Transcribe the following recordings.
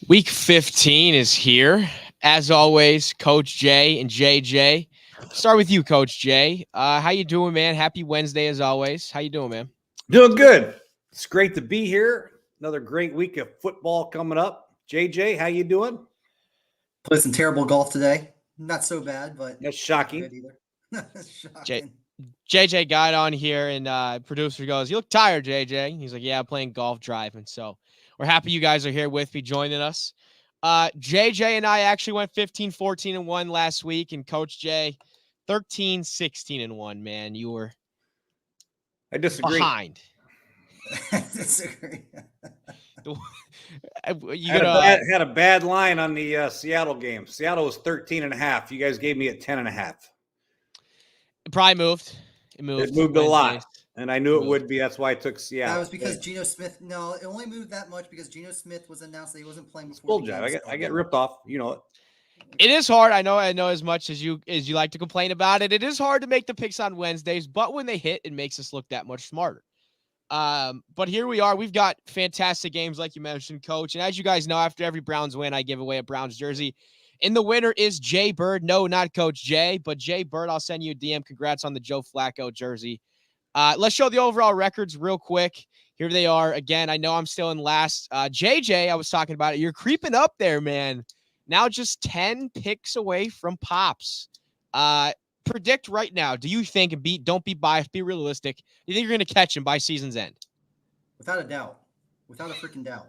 Week 15 is here. As always, Coach Jay and JJ. Start with you, Coach Jay. How you doing, man? Happy Wednesday, as always. How you doing, man? Doing good. It's great to be here. Another great week of football coming up. JJ, how you doing? Played some terrible golf today. Not so bad, but That's not shocking. good either. J- Shocking. JJ got on here, and producer goes, "You look tired, JJ." He's like, "Yeah, I'm playing golf driving." So we're happy you guys are here with me, joining us. JJ and I actually went 15, 14, and 1 last week, and Coach Jay, 13, 16, and 1, man. You were I disagree. behind. Disagree. You Had a bad line on the Seattle game. Seattle was 13.5. You guys gave me a 10.5. It probably moved. It moved a lot. And I knew it would be. That's why I took Seattle. That was because Geno Smith. No, it only moved that much because Geno Smith was announced that he wasn't playing before. Full job. I get ripped off. You know it. It is hard. I know as much as you like to complain about it. It is hard to make the picks on Wednesdays, but when they hit, it makes us look that much smarter. But here we are. We've got fantastic games, like you mentioned, Coach. And as you guys know, after every Browns win, I give away a Browns jersey. And the winner is Jay Bird. No, not Coach Jay, but Jay Bird. I'll send you a DM. Congrats on the Joe Flacco jersey. Let's show the overall records real quick. Here they are. Again, I know I'm still in last. JJ, I was talking about it. You're creeping up there, man. Now just 10 picks away from Pops. Predict right now. Do you think, and don't be biased, be realistic, do you think you're going to catch him by season's end? Without a doubt. Without a freaking doubt.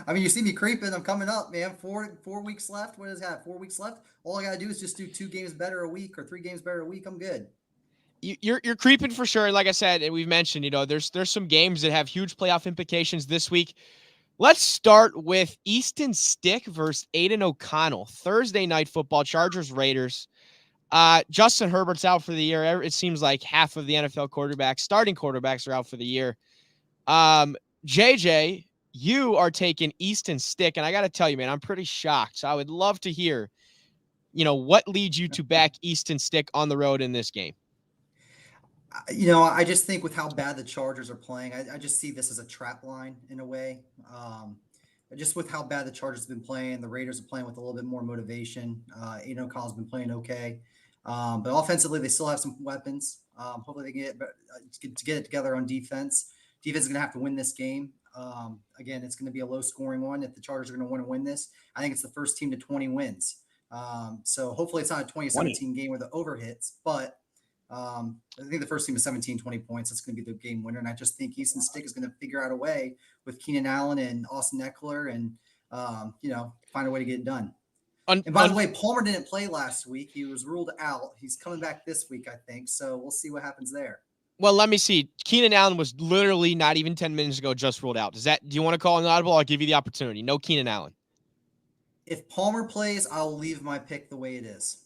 I mean, you see me creeping. I'm coming up, man. Four weeks left. What is that? 4 weeks left? All I got to do is just do 2 games better a week or 3 games better a week. I'm good. You're creeping for sure. Like I said, and we've mentioned, there's some games that have huge playoff implications this week. Let's start with Easton Stick versus Aiden O'Connell. Thursday night football, Chargers, Raiders. Justin Herbert's out for the year. It seems like half of the NFL starting quarterbacks are out for the year. JJ, you are taking Easton Stick, and I got to tell you, man, I'm pretty shocked. So I would love to hear, what leads you to back Easton Stick on the road in this game? I just think with how bad the Chargers are playing, I just see this as a trap line in a way. Just with how bad the Chargers have been playing, the Raiders are playing with a little bit more motivation. Aiden O'Connell's been playing okay. But offensively, they still have some weapons. Hopefully they can get it together on defense. Defense is going to have to win this game. Again, it's going to be a low-scoring one. If the Chargers are going to want to win this, I think it's the first team to 20 wins. So hopefully it's not a 2017 game where the over hits, but I think the first team is 17, 20 points. That's going to be the game winner. And I just think Easton Stick is going to figure out a way with Keenan Allen and Austin Eckler and, find a way to get it done. And by the way, Palmer didn't play last week. He was ruled out. He's coming back this week, I think. So we'll see what happens there. Well, let me see. Keenan Allen was literally not even 10 minutes ago just ruled out. Do you want to call an audible? I'll give you the opportunity. No Keenan Allen. If Palmer plays, I'll leave my pick the way it is.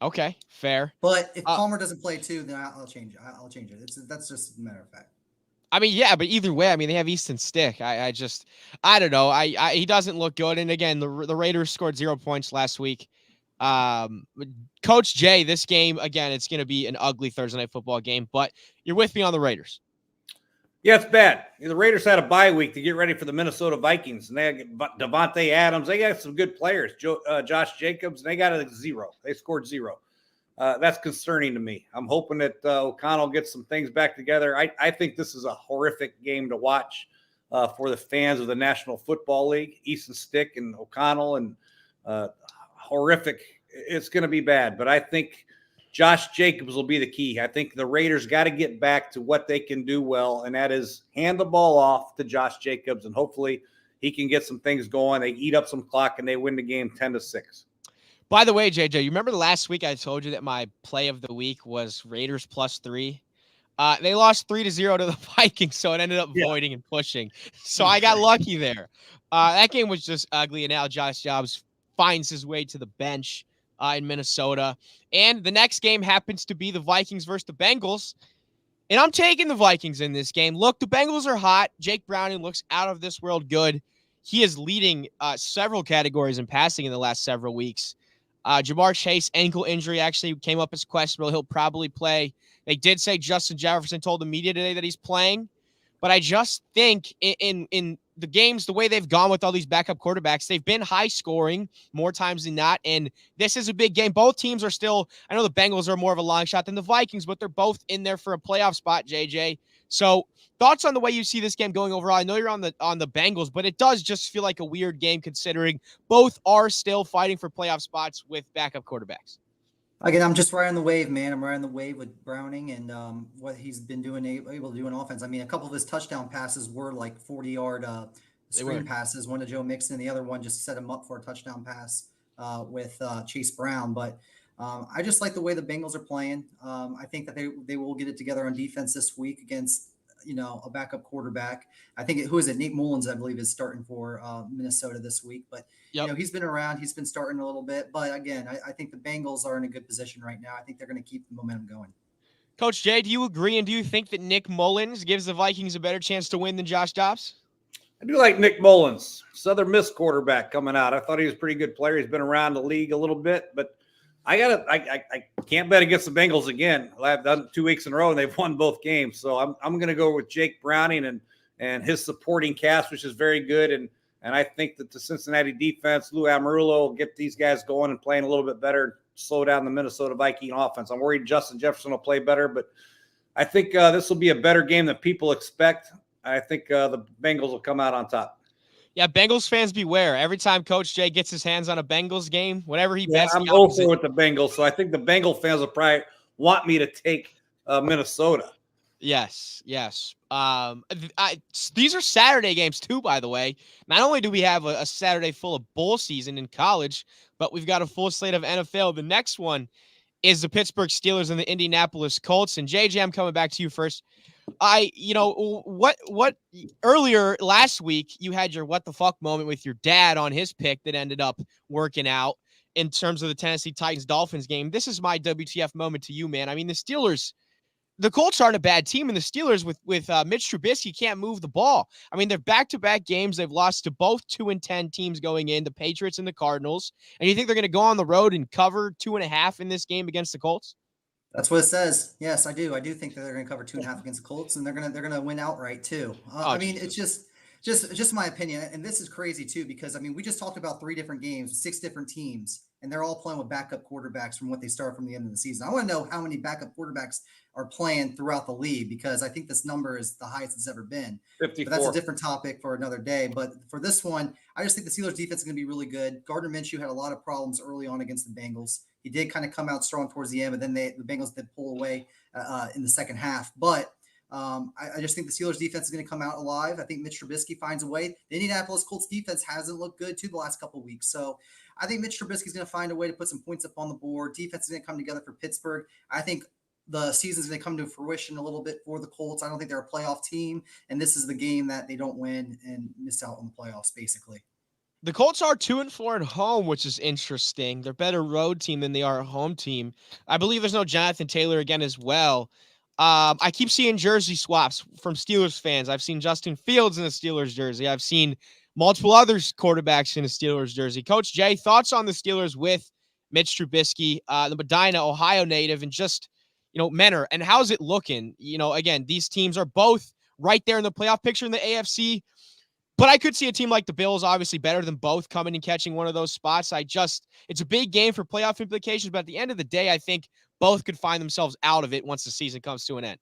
Okay, fair. But if Palmer doesn't play too, then I'll change it. I'll change it. That's just a matter of fact. I mean, yeah, but either way, they have Easton Stick. I don't know. He doesn't look good. And again, the Raiders scored 0 points last week. Coach Jay, this game, again, it's going to be an ugly Thursday night football game, but you're with me on the Raiders. Yeah, it's bad. The Raiders had a bye week to get ready for the Minnesota Vikings, and they got Devontae Adams. They got some good players, Josh Jacobs, and they got a 0. They scored 0. That's concerning to me. I'm hoping that O'Connell gets some things back together. I think this is a horrific game to watch for the fans of the National Football League. Easton Stick and O'Connell, and horrific. It's going to be bad, but I think Josh Jacobs will be the key. I think the Raiders got to get back to what they can do well, and that is hand the ball off to Josh Jacobs, and hopefully he can get some things going. They eat up some clock, and they win the game 10-6. By the way, JJ, you remember last week I told you that my play of the week was Raiders +3? They lost 3-0 to the Vikings, so it ended up voiding and pushing. So I got lucky there. That game was just ugly, and now Josh Jacobs finds his way to the bench in Minnesota. And the next game happens to be the Vikings versus the Bengals. And I'm taking the Vikings in this game. Look, the Bengals are hot. Jake Browning looks out of this world good. He is leading several categories in passing in the last several weeks. Jamar Chase ankle injury actually came up as questionable. He'll probably play. They did say Justin Jefferson told the media today that he's playing. But I just think in the games, the way they've gone with all these backup quarterbacks, they've been high scoring more times than not. And this is a big game. Both teams are still, I know the Bengals are more of a long shot than the Vikings, but they're both in there for a playoff spot, JJ. So thoughts on the way you see this game going overall? I know you're on the Bengals, but it does just feel like a weird game considering both are still fighting for playoff spots with backup quarterbacks. Again, I'm just riding the wave, man. I'm riding the wave with Browning and what he's been doing, able to do in offense. I mean, a couple of his touchdown passes were like 40-yard screen passes. One to Joe Mixon, the other one just set him up for a touchdown pass with Chase Brown. But I just like the way the Bengals are playing. I think that they will get it together on defense this week against a backup quarterback. I think who is it? Nate Mullins, I believe, is starting for Minnesota this week. But he's been around. He's been starting a little bit. But again, I think the Bengals are in a good position right now. I think they're going to keep the momentum going. Coach Jay, do you agree? And do you think that Nick Mullins gives the Vikings a better chance to win than Josh Dobbs? I do like Nick Mullins, Southern Miss quarterback coming out. I thought he was a pretty good player. He's been around the league a little bit, but I can't bet against the Bengals again. I've done 2 weeks in a row and they've won both games. So I'm going to go with Jake Browning and his supporting cast, which is very good. And I think that the Cincinnati defense, Lou Amarulo, will get these guys going and playing a little bit better, slow down the Minnesota Viking offense. I'm worried Justin Jefferson will play better, but I think this will be a better game than people expect. I think the Bengals will come out on top. Yeah, Bengals fans beware. Every time Coach Jay gets his hands on a Bengals game, whatever he bets, I'm over with the Bengals, so I think the Bengal fans will probably want me to take Minnesota. Yes. These are Saturday games too, by the way. Not only do we have a Saturday full of bowl season in college, but we've got a full slate of NFL. The next one is the Pittsburgh Steelers and the Indianapolis Colts. And JJ, I'm coming back to you first. What earlier last week you had your what the fuck moment with your dad on his pick that ended up working out in terms of the Tennessee Titans Dolphins game. This is my WTF moment to you, man. I mean, the Colts aren't a bad team, and the Steelers with Mitch Trubisky can't move the ball. I mean, they're back-to-back games. They've lost to both 2-10 teams going in, the Patriots and the Cardinals. And you think they're going to go on the road and cover 2.5 in this game against the Colts? That's what it says. Yes, I do. I do think that they're going to cover 2.5 against the Colts, and they're going to win outright too. I mean, it's just my opinion, and this is crazy too because I mean, we just talked about 3 different games, 6 different teams, and they're all playing with backup quarterbacks from what they start from the end of the season. I want to know how many backup quarterbacks are playing throughout the league because I think this number is the highest it's ever been. 54. But that's a different topic for another day. But for this one, I just think the Steelers defense is going to be really good. Gardner Minshew had a lot of problems early on against the Bengals. He did kind of come out strong towards the end, but then the Bengals did pull away in the second half. But I just think the Steelers defense is going to come out alive. I think Mitch Trubisky finds a way. The Indianapolis Colts defense hasn't looked good too the last couple of weeks. So I think Mitch Trubisky is going to find a way to put some points up on the board. Defense is going to come together for Pittsburgh. I think the season's going to come to fruition a little bit for the Colts. I don't think they're a playoff team, and this is the game that they don't win and miss out on the playoffs, basically. The Colts are 2-4 at home, which is interesting. They're a better road team than they are a home team. I believe there's no Jonathan Taylor again as well. I keep seeing jersey swaps from Steelers fans. I've seen Justin Fields in the Steelers jersey. I've seen multiple other quarterbacks in a Steelers jersey. Coach Jay, thoughts on the Steelers with Mitch Trubisky, the Medina, Ohio native, and just, Menor, and how's it looking? Again, these teams are both right there in the playoff picture in the AFC, but I could see a team like the Bills, obviously better than both, coming and catching one of those spots. It's a big game for playoff implications, but at the end of the day, I think both could find themselves out of it once the season comes to an end.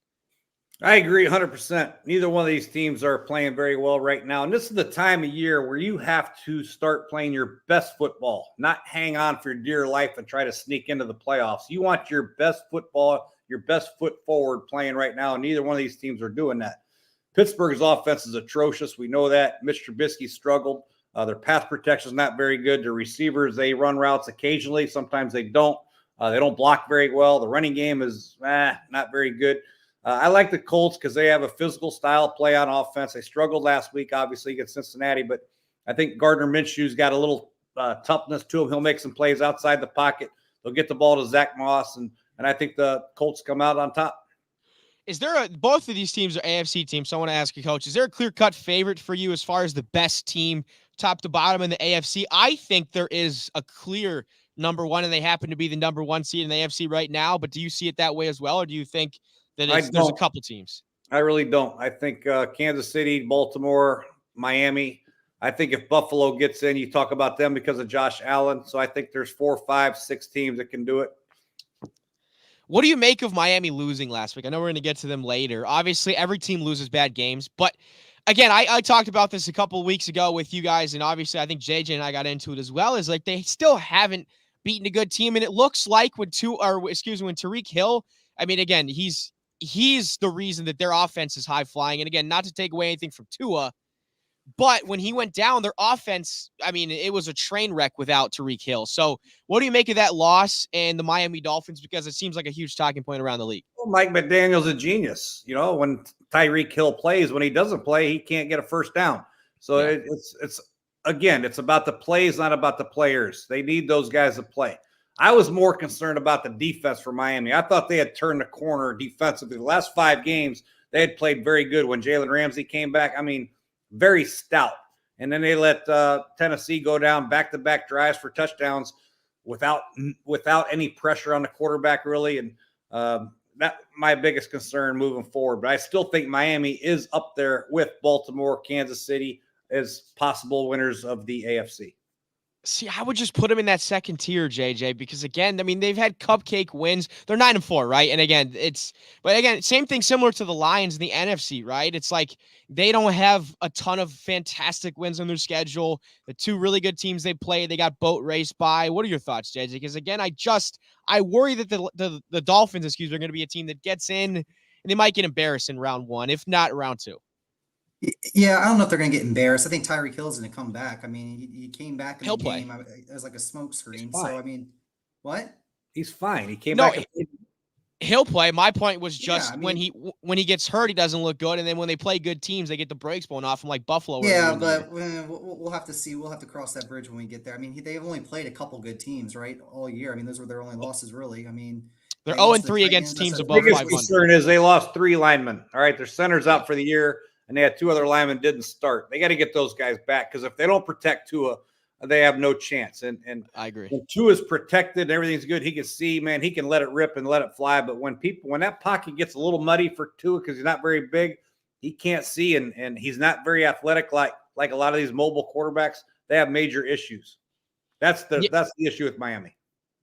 I agree 100%. Neither one of these teams are playing very well right now. And this is the time of year where you have to start playing your best football, not hang on for dear life and try to sneak into the playoffs. You want your best football, your best foot forward playing right now. And neither one of these teams are doing that. Pittsburgh's offense is atrocious. We know that. Mitch Trubisky struggled. Their pass protection is not very good. Their receivers, they run routes occasionally. Sometimes they don't. They don't block very well. The running game is not very good. I like the Colts because they have a physical style play on offense. They struggled last week, obviously, against Cincinnati, but I think Gardner Minshew's got a little toughness to him. He'll make some plays outside the pocket. They'll get the ball to Zach Moss, and I think the Colts come out on top. Both of these teams are AFC teams, so I want to ask you, Coach, is there a clear-cut favorite for you as far as the best team, top to bottom in the AFC? I think there is a clear number one, and they happen to be the number one seed in the AFC right now, but do you see it that way as well, or do you think that there's a couple teams? I really don't. I think Kansas City, Baltimore, Miami. I think if Buffalo gets in, you talk about them because of Josh Allen. So I think there's 4, 5, 6 teams that can do it. What do you make of Miami losing last week? I know we're going to get to them later. Obviously, every team loses bad games. But again, I talked about this a couple of weeks ago with you guys, and obviously I think JJ and I got into it as well, is like they still haven't beaten a good team. And it looks like when Tariq Hill, I mean, again, he's the reason that their offense is high flying. And again, not to take away anything from Tua, but when he went down, their offense, I mean, it was a train wreck without Tariq Hill. So what do you make of that loss and the Miami Dolphins? Because it seems like a huge talking point around the league. Well, Mike McDaniel's a genius. You know, when Tyreek Hill plays, when he doesn't play, he can't get a first down. So Yeah. it's about the plays, not about the players. They need those guys to play. I was more concerned about the defense for Miami. I thought they had turned the corner defensively. The last 5 games, they had played very good when Jalen Ramsey came back. I mean, very stout. And then they let Tennessee go down back-to-back drives for touchdowns without any pressure on the quarterback, really. And that's my biggest concern moving forward. But I still think Miami is up there with Baltimore, Kansas City as possible winners of the AFC. See, I would just put them in that second tier, JJ, because again, I mean, they've had cupcake wins. They're 9-4, right? And again, same thing similar to the Lions in the NFC, right? It's like they don't have a ton of fantastic wins on their schedule. The 2 really good teams they play, they got boat raced by. What are your thoughts, JJ? Because again, I worry that the Dolphins, are going to be a team that gets in and they might get embarrassed in round 1, if not round 2. Yeah, I don't know if they're going to get embarrassed. I think Tyreek Hill's going to come back. I mean, he came back in He'll the play. game as like a smoke screen. So, I mean, what? He's fine. He came No, back. He'll play. My point was just Yeah, I mean, when he gets hurt, he doesn't look good, and then when they play good teams, they get the brakes blown off him like Buffalo. yeah, but we'll have to see. We'll have to cross that bridge when we get there. I mean, they've only played a couple good teams, right, all year. I mean, those were their only losses, really. I mean, they're they lost 0-3 against teams Titans. above biggest 500. concern is they lost 3 linemen. All right, their center's out for the year, and they had 2 other linemen didn't start. They got to get those guys back because if they don't protect Tua, they have no chance. And I agree. When Tua is protected and everything's good, he can see, man, he can let it rip and let it fly. But when that pocket gets a little muddy for Tua because he's not very big, he can't see, and he's not very athletic like a lot of these mobile quarterbacks. They have major issues. That's the issue with Miami.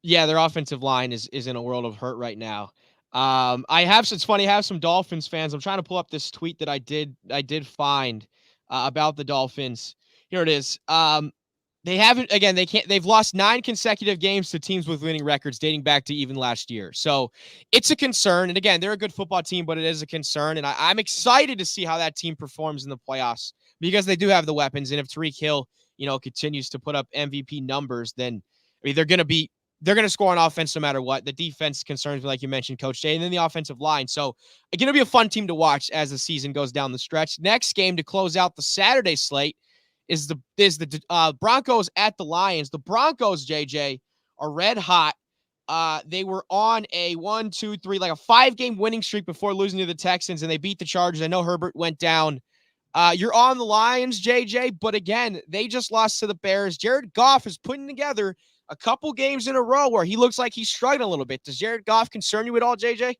Yeah, their offensive line is in a world of hurt right now. It's funny, I have some Dolphins fans. I'm trying to pull up this tweet that I did find about the Dolphins. Here it is. They've lost 9 consecutive games to teams with winning records dating back to even last year. So it's a concern. And again, they're a good football team, but it is a concern. And I'm excited to see how that team performs in the playoffs because they do have the weapons. And if Tariq Hill, continues to put up MVP numbers, then I mean, they're going to score on offense no matter what. The defense concerns me, like you mentioned, Coach Jay, and then the offensive line. So it's going to be a fun team to watch as the season goes down the stretch. Next game to close out the Saturday slate is the Broncos at the Lions. The Broncos, JJ, are red hot. They were on a 5-game winning streak before losing to the Texans, and they beat the Chargers. I know Herbert went down. You're on the Lions, JJ, but again, they just lost to the Bears. Jared Goff is putting together a couple games in a row where he looks like he's struggling a little bit. Does Jared Goff concern you at all, JJ?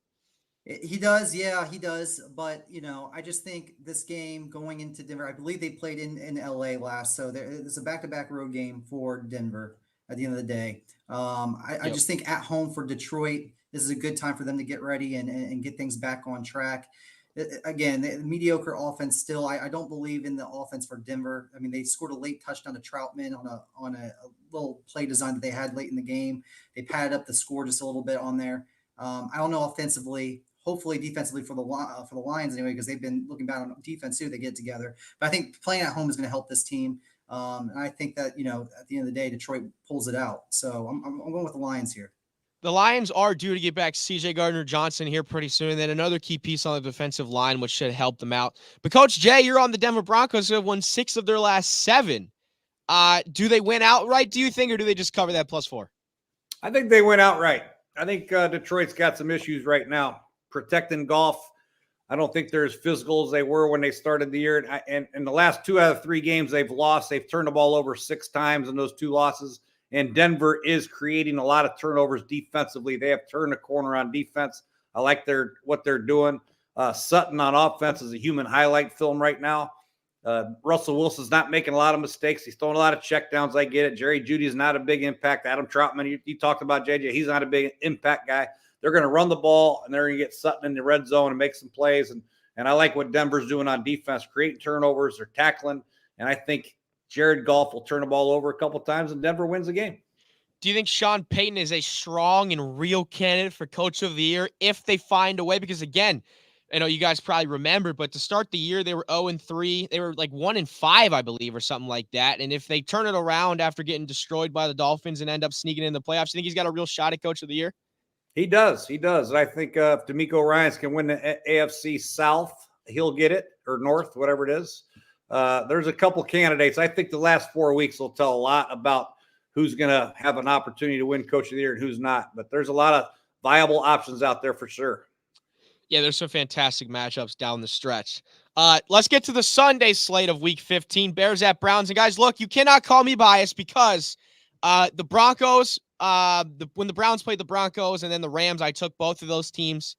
He does, yeah, he does. But I just think this game going into Denver, I believe they played in LA last, so there's a back-to-back road game for Denver at the end of the day. I just think at home for Detroit, this is a good time for them to get ready and get things back on track. Again, the mediocre offense still. I don't believe in the offense for Denver. I mean, they scored a late touchdown to Troutman on a little play design that they had late in the game. They padded up the score just a little bit on there. I don't know offensively. Hopefully defensively for the Lions anyway, because they've been looking bad on defense too. They get together, but I think playing at home is going to help this team. And I think that at the end of the day, Detroit pulls it out. So I'm going with the Lions here. The Lions are due to get back C.J. Gardner-Johnson here pretty soon, and then another key piece on the defensive line, which should help them out. But Coach Jay, you're on the Denver Broncos, who have won 6 of their last 7. Do they win outright, do you think, or do they just cover that +4? I think they win outright. I think Detroit's got some issues right now protecting Goff. I don't think they're as physical as they were when they started the year. And in the last 2 out of 3 games they've lost, they've turned the ball over 6 times in those 2 losses. And Denver is creating a lot of turnovers defensively. They have turned the corner on defense. I like what they're doing. Sutton on offense is a human highlight film right now. Russell Wilson's not making a lot of mistakes. He's throwing a lot of checkdowns. I get it. Jerry Jeudy's not a big impact. Adam Troutman, you talked about JJ. He's not a big impact guy. They're going to run the ball, and they're going to get Sutton in the red zone and make some plays. And I like what Denver's doing on defense, creating turnovers. They're tackling. And I think Jared Goff will turn the ball over a couple times, and Denver wins the game. Do you think Sean Payton is a strong and real candidate for Coach of the Year if they find a way? Because, again, I know you guys probably remember, but to start the year, they were 0-3. They were like 1-5, I believe, or something like that. And if they turn it around after getting destroyed by the Dolphins and end up sneaking in the playoffs, you think he's got a real shot at Coach of the Year? He does. He does. I think if DeMeco Ryans can win the AFC South, he'll get it, or North, whatever it is. There's a couple candidates. I think the last 4 weeks will tell a lot about who's going to have an opportunity to win Coach of the Year and who's not. But there's a lot of viable options out there for sure. Yeah, there's some fantastic matchups down the stretch. Let's get to the Sunday slate of Week 15, Bears at Browns. And, guys, look, you cannot call me biased because the Broncos, when the Browns played the Broncos and then the Rams, I took both of those teams.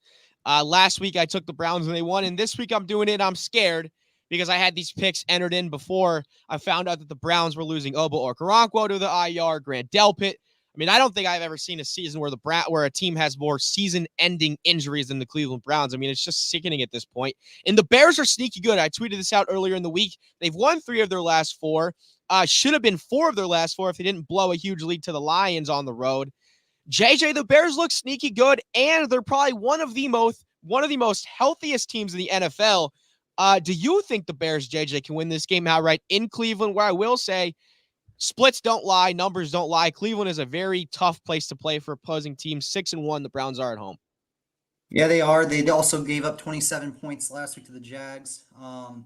Last week, I took the Browns and they won. And this week, I'm doing it. I'm scared because I had these picks entered in before I found out that the Browns were losing Obo Okoronkwo to the IR, Grant Delpit. I mean, I don't think I've ever seen a season where a team has more season-ending injuries than the Cleveland Browns. I mean, it's just sickening at this point. And the Bears are sneaky good. I tweeted this out earlier in the week. They've won 3 of their last 4. Should have been 4 of their last 4 if they didn't blow a huge lead to the Lions on the road. JJ, the Bears look sneaky good, and they're probably one of the most healthiest teams in the NFL. Do you think the Bears, JJ, can win this game outright in Cleveland, where I will say splits don't lie, numbers don't lie. Cleveland is a very tough place to play for opposing teams. 6-1, the Browns are at home. Yeah, they are. They also gave up 27 points last week to the Jags. I'm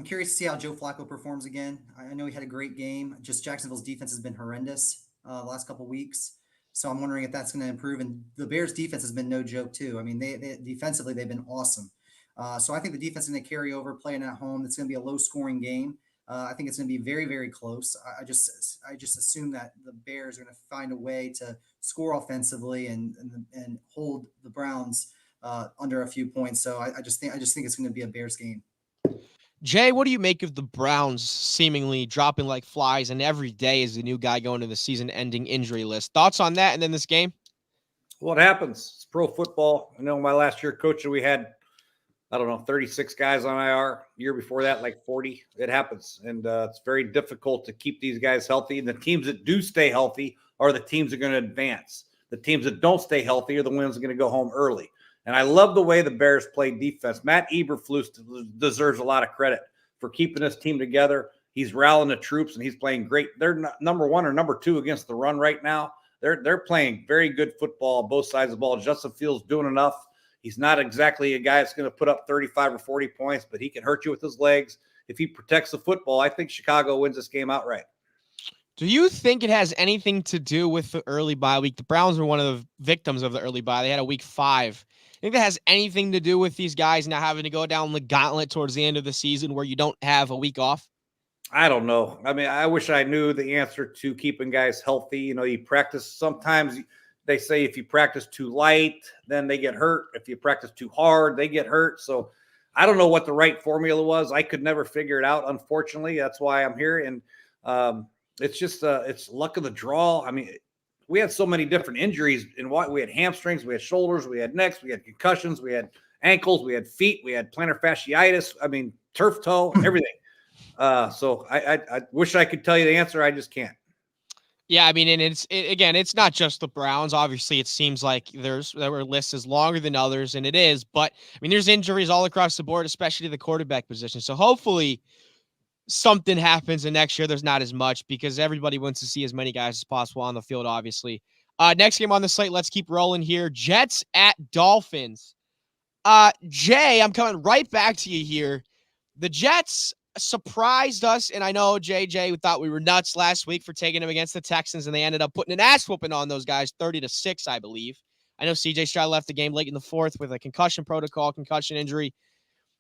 curious to see how Joe Flacco performs again. I know he had a great game. Just Jacksonville's defense has been horrendous the last couple of weeks. So I'm wondering if that's going to improve. And the Bears defense has been no joke too. I mean, they defensively, they've been awesome. So I think the defense is going to carry over playing at home. It's going to be a low scoring game. I think it's going to be very, very close. I just assume that the Bears are going to find a way to score offensively and hold the Browns under a few points. So I just think it's going to be a Bears game. Jay, what do you make of the Browns seemingly dropping like flies, and every day is a new guy going to the season-ending injury list? Thoughts on that and then this game? What happens? It's pro football. I know my last year coaching, we had 36 guys on IR. Year before that, like 40. It happens. And it's very difficult to keep these guys healthy. And the teams that do stay healthy are the teams that are going to advance. The teams that don't stay healthy are the ones that are going to go home early. And I love the way the Bears play defense. Matt Eberflus deserves a lot of credit for keeping this team together. He's rallying the troops, and he's playing great. They're number 1 or number 2 against the run right now. They're playing very good football on both sides of the ball. Justin Fields doing enough. He's not exactly a guy that's going to put up 35 or 40 points, but he can hurt you with his legs. If he protects the football, I think Chicago wins this game outright. Do you think it has anything to do with the early bye week? The Browns were one of the victims of the early bye. They had a week 5. I think that has anything to do with these guys now having to go down the gauntlet towards the end of the season where you don't have a week off? I don't know. I mean, I wish I knew the answer to keeping guys healthy. You practice. Sometimes they say if you practice too light, then they get hurt. If you practice too hard, they get hurt. So I don't know what the right formula was. I could never figure it out, unfortunately. That's why I'm here. And it's just it's luck of the draw. I mean, we had so many different injuries in what we had: hamstrings, we had shoulders, we had necks, we had concussions, we had ankles, we had feet, we had plantar fasciitis. I mean, turf toe, everything. So I wish I could tell you the answer. I just can't. Yeah, I mean, and it's not just the Browns. Obviously, it seems like there were lists is longer than others, and it is. But I mean, there's injuries all across the board, especially the quarterback position. So hopefully something happens, and next year there's not as much because everybody wants to see as many guys as possible on the field, obviously. Next game on the slate, let's keep rolling here. Jets at Dolphins. Jay, I'm coming right back to you here. The Jets surprised us, and I know JJ thought we were nuts last week for taking them against the Texans, and they ended up putting an ass whooping on those guys, 30-6, I believe. I know CJ Stroud left the game late in the 4th with a concussion injury.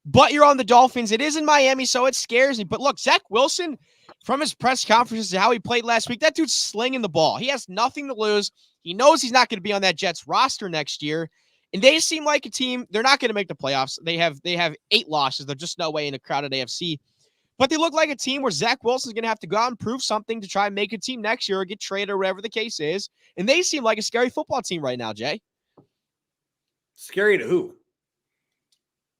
But you're on the Dolphins. It is in Miami, so it scares me. But look, Zach Wilson, from his press conferences to how he played last week, that dude's slinging the ball. He has nothing to lose. He knows he's not going to be on that Jets roster next year. And they seem like a team. They're not going to make the playoffs. They have 8 losses. There's just no way in a crowded AFC. But they look like a team where Zach Wilson's going to have to go out and prove something to try and make a team next year or get traded or whatever the case is. And they seem like a scary football team right now, Jay. Scary to who?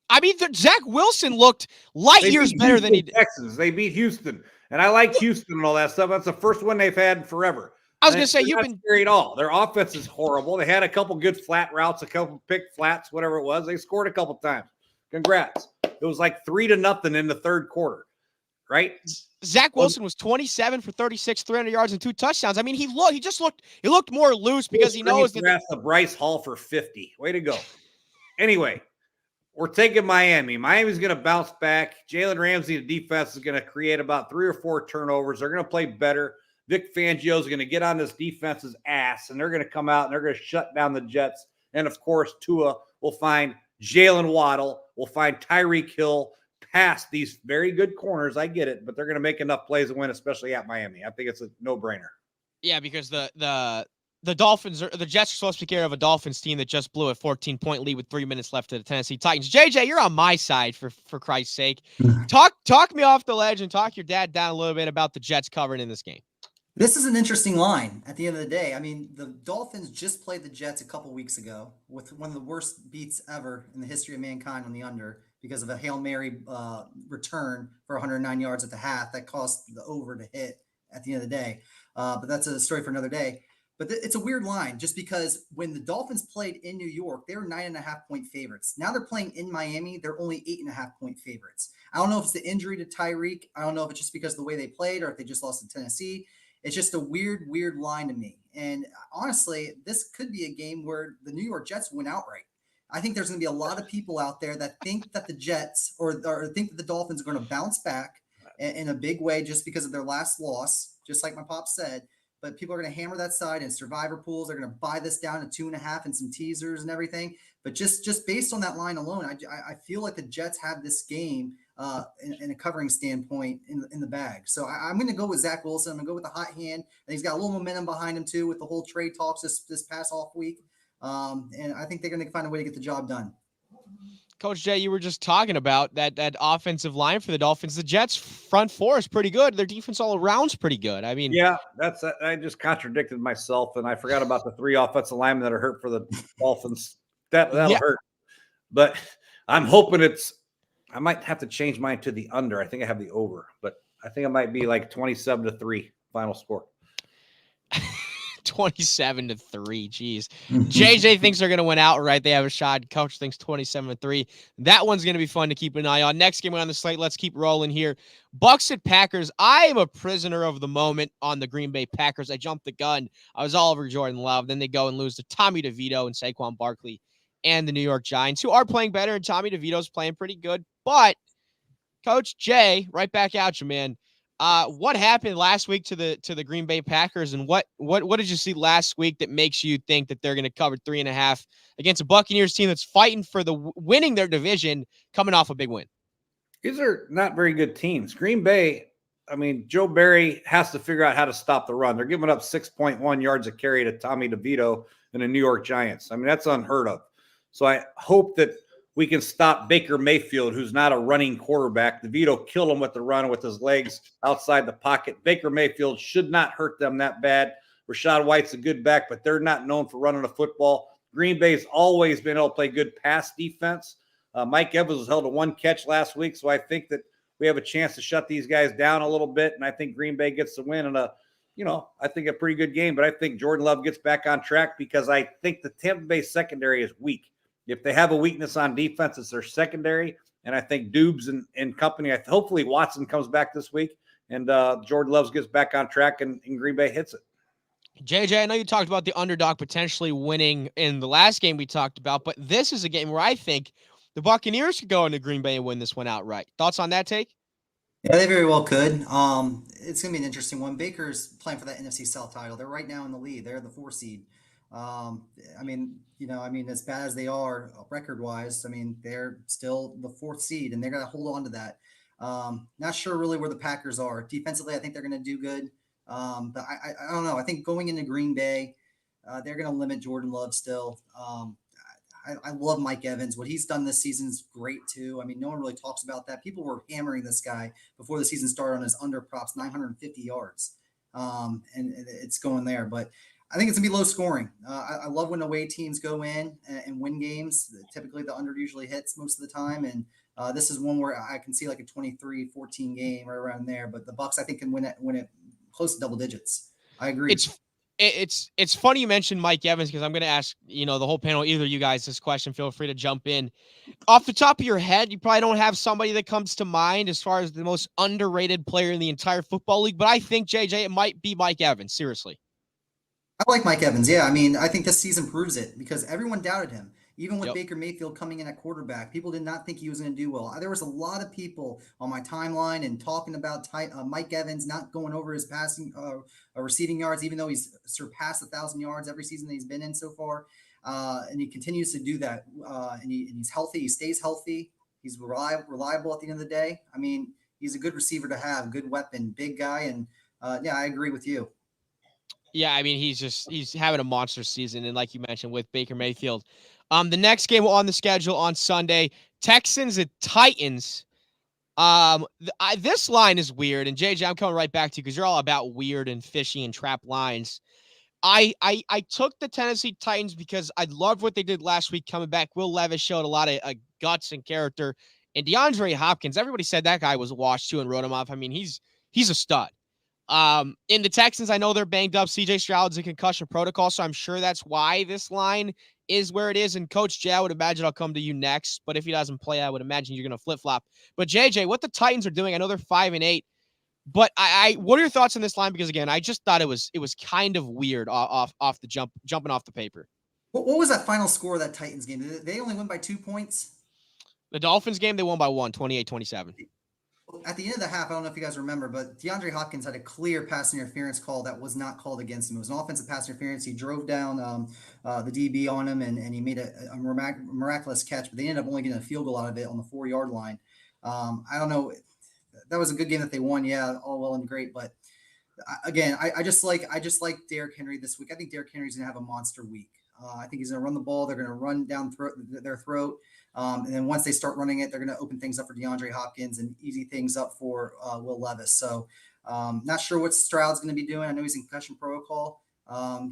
I mean, Zach Wilson looked light years better than he did. Texans. They beat Houston. And I like Houston and all that stuff. That's the first one they've had in forever. I was going to say, you've been scary at all. Their offense is horrible. They had a couple good flat routes, a couple pick flats, whatever it was. They scored a couple times. Congrats. It was like 3-0 in the third quarter, right? Zach Wilson was 27 for 36, 300 yards and 2 touchdowns. I mean, he looked more loose because he knows that the Bryce Hall for 50. Way to go. Anyway, we're taking Miami. Miami's going to bounce back. Jalen Ramsey, the defense, is going to create about 3 or 4 turnovers. They're going to play better. Vic Fangio is going to get on this defense's ass, and they're going to come out and they're going to shut down the Jets. And, of course, Tua will find Jalen Waddle, will find Tyreek Hill past these very good corners. I get it, but they're going to make enough plays to win, especially at Miami. I think it's a no-brainer. Yeah, because the Dolphins the Jets are supposed to take care of a Dolphins team that just blew a 14-point lead with 3 minutes left to the Tennessee Titans. JJ, you're on my side for Christ's sake. Talk me off the ledge and talk your dad down a little bit about the Jets covering in this game. This is an interesting line at the end of the day. I mean, the Dolphins just played the Jets a couple weeks ago with one of the worst beats ever in the history of mankind on the under because of a Hail Mary return for 109 yards at the half that caused the over to hit at the end of the day. But that's a story for another day. But it's a weird line just because when the Dolphins played in New York, they were 9.5-point favorites. Now they're playing in Miami. They're only 8.5-point favorites. I don't know if it's the injury to Tyreek. I don't know if it's just because of the way they played or if they just lost to Tennessee. It's just a weird line to me. And honestly, this could be a game where the New York Jets win outright. I think there's going to be a lot of people out there that think that the Jets or think that the Dolphins are going to bounce back in a big way just because of their last loss, just like my pop said. But people are going to hammer that side in survivor pools. They're going to buy this down to 2.5 and some teasers and everything. But just based on that line alone, I feel like the Jets have this game in a covering standpoint in the bag. So I'm going to go with Zach Wilson. I'm going to go with the hot hand. And he's got a little momentum behind him too with the whole trade talks this past off week. And I think they're going to find a way to get the job done. Coach Jay, you were just talking about that offensive line for the Dolphins. The Jets' front four is pretty good. Their defense all around is pretty good. I mean, yeah, I just contradicted myself, and I forgot about the 3 offensive linemen that are hurt for the Dolphins. That'll hurt. But I'm hoping I might have to change mine to the under. I think I have the over, but I think it might be like 27-3 final score. 27-3. Jeez. JJ thinks they're going to win outright. They have a shot. Coach thinks 27-3. That one's going to be fun to keep an eye on. Next game on the slate. Let's keep rolling here. Bucks at Packers. I am a prisoner of the moment on the Green Bay Packers. I jumped the gun. I was all over Jordan Love. Then they go and lose to Tommy DeVito and Saquon Barkley and the New York Giants, who are playing better, and Tommy DeVito's playing pretty good. But Coach Jay, right back at you, man. What happened last week to the Green Bay Packers, and what did you see last week that makes you think that they're going to cover 3.5 against a Buccaneers team that's fighting for winning their division, coming off a big win? These are not very good teams. Green Bay, I mean, Joe Barry has to figure out how to stop the run. They're giving up 6.1 yards a carry to Tommy DeVito and the New York Giants. I mean, that's unheard of. So I hope that we can stop Baker Mayfield, who's not a running quarterback. DeVito killed him with the run with his legs outside the pocket. Baker Mayfield should not hurt them that bad. Rashad White's a good back, but they're not known for running the football. Green Bay's always been able to play good pass defense. Mike Evans was held to 1 catch last week, so I think that we have a chance to shut these guys down a little bit, and I think Green Bay gets the win in I think a pretty good game, but I think Jordan Love gets back on track because I think the Tampa Bay secondary is weak. If they have a weakness on defense, it's their secondary. And I think Dubes and company, hopefully Watson comes back this week and Jordan Love gets back on track and Green Bay hits it. JJ, I know you talked about the underdog potentially winning in the last game we talked about, but this is a game where I think the Buccaneers could go into Green Bay and win this one outright. Thoughts on that take? Yeah, they very well could. It's going to be an interesting one. Baker's playing for that NFC South title. They're right now in the lead. They're the 4 seed. As bad as they are record-wise, they're still the 4th seed, and they're going to hold on to that. Not sure really where the Packers are. Defensively, I think they're going to do good. But I don't know. I think going into Green Bay, they're going to limit Jordan Love still. I love Mike Evans. What he's done this season is great too. I mean, no one really talks about that. People were hammering this guy before the season started on his under props, 950 yards, and it's going there. But I think it's gonna be low scoring. I love when away teams go in and win games. Typically, the under usually hits most of the time, and this is one where I can see like a 23-14 game right around there. But the Bucks, I think, can win it close to double digits. I agree. It's funny you mentioned Mike Evans because I'm going to ask, the whole panel, either of you guys, this question. Feel free to jump in. Off the top of your head, you probably don't have somebody that comes to mind as far as the most underrated player in the entire football league, but I think, JJ, it might be Mike Evans. Seriously. I like Mike Evans. Yeah, I mean, I think this season proves it because everyone doubted him. Even with Yep. Baker Mayfield coming in at quarterback, people did not think he was going to do well. There was a lot of people on my timeline and talking about Mike Evans not going over his passing, receiving yards, even though he's surpassed 1,000 yards every season that he's been in so far, and he continues to do that. And he's healthy. He stays healthy. He's reliable at the end of the day. I mean, he's a good receiver to have, good weapon, big guy, and yeah, I agree with you. Yeah, I mean, he's having a monster season, and like you mentioned with Baker Mayfield. The next game on the schedule on Sunday, Texans and Titans. This line is weird, and JJ, I'm coming right back to you because you're all about weird and fishy and trap lines. I took the Tennessee Titans because I loved what they did last week coming back. Will Levis showed a lot of guts and character, and DeAndre Hopkins. Everybody said that guy was washed too and wrote him off. I mean, he's a stud. In the Texans, I know they're banged up. CJ Stroud's in concussion protocol, so I'm sure that's why this line is where it is. And Coach Jay, I would imagine I'll come to you next, but if he doesn't play, I would imagine you're going to flip-flop. But JJ, what the Titans are doing, I know they're 5-8, but I what are your thoughts on this line? Because again, I just thought it was kind of weird off the jumping off the paper. What was that final score of that Titans game? Did they only win by 2 points? The Dolphins game, they won by 28-27. At the end of the half, I don't know if you guys remember, but DeAndre Hopkins had a clear pass interference call that was not called against him. It was an offensive pass interference. He drove down the DB on him, and he made a miraculous catch, but they ended up only getting a field goal out of it on the 4-yard line. I don't know. That was a good game that they won. Yeah, all well and great. But again, I just like Derrick Henry this week. I think Derrick Henry's going to have a monster week. I think he's going to run the ball. They're going to run down their throat. And then once they start running it, they're going to open things up for DeAndre Hopkins and easy things up for Will Levis. So not sure what Stroud's going to be doing. I know he's in concussion protocol.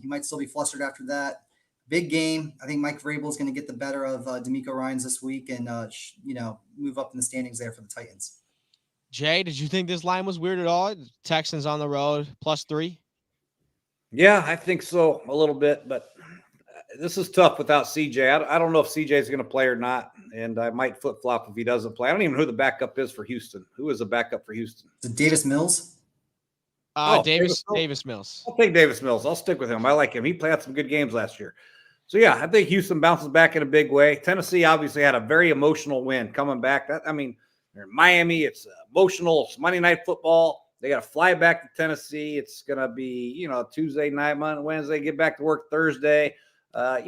He might still be flustered after that. Big game. I think Mike Vrabel is going to get the better of D'Amico Ryans this week and, move up in the standings there for the Titans. Jay, did you think this line was weird at all? Texans on the road, +3? Yeah, I think so a little bit, but this is tough without CJ. I don't know if CJ is going to play or not, and I might flip-flop if he doesn't play. I don't even know who the backup is for Houston. Who is the backup for Houston? Is it Davis Mills? Davis Mills. I'll take Davis Mills. I'll stick with him. I like him. He played some good games last year. So, yeah, I think Houston bounces back in a big way. Tennessee obviously had a very emotional win coming back. They're in Miami. It's emotional. It's Monday Night Football. They got to fly back to Tennessee. It's going to be, Tuesday night, Monday, Wednesday, get back to work Thursday. I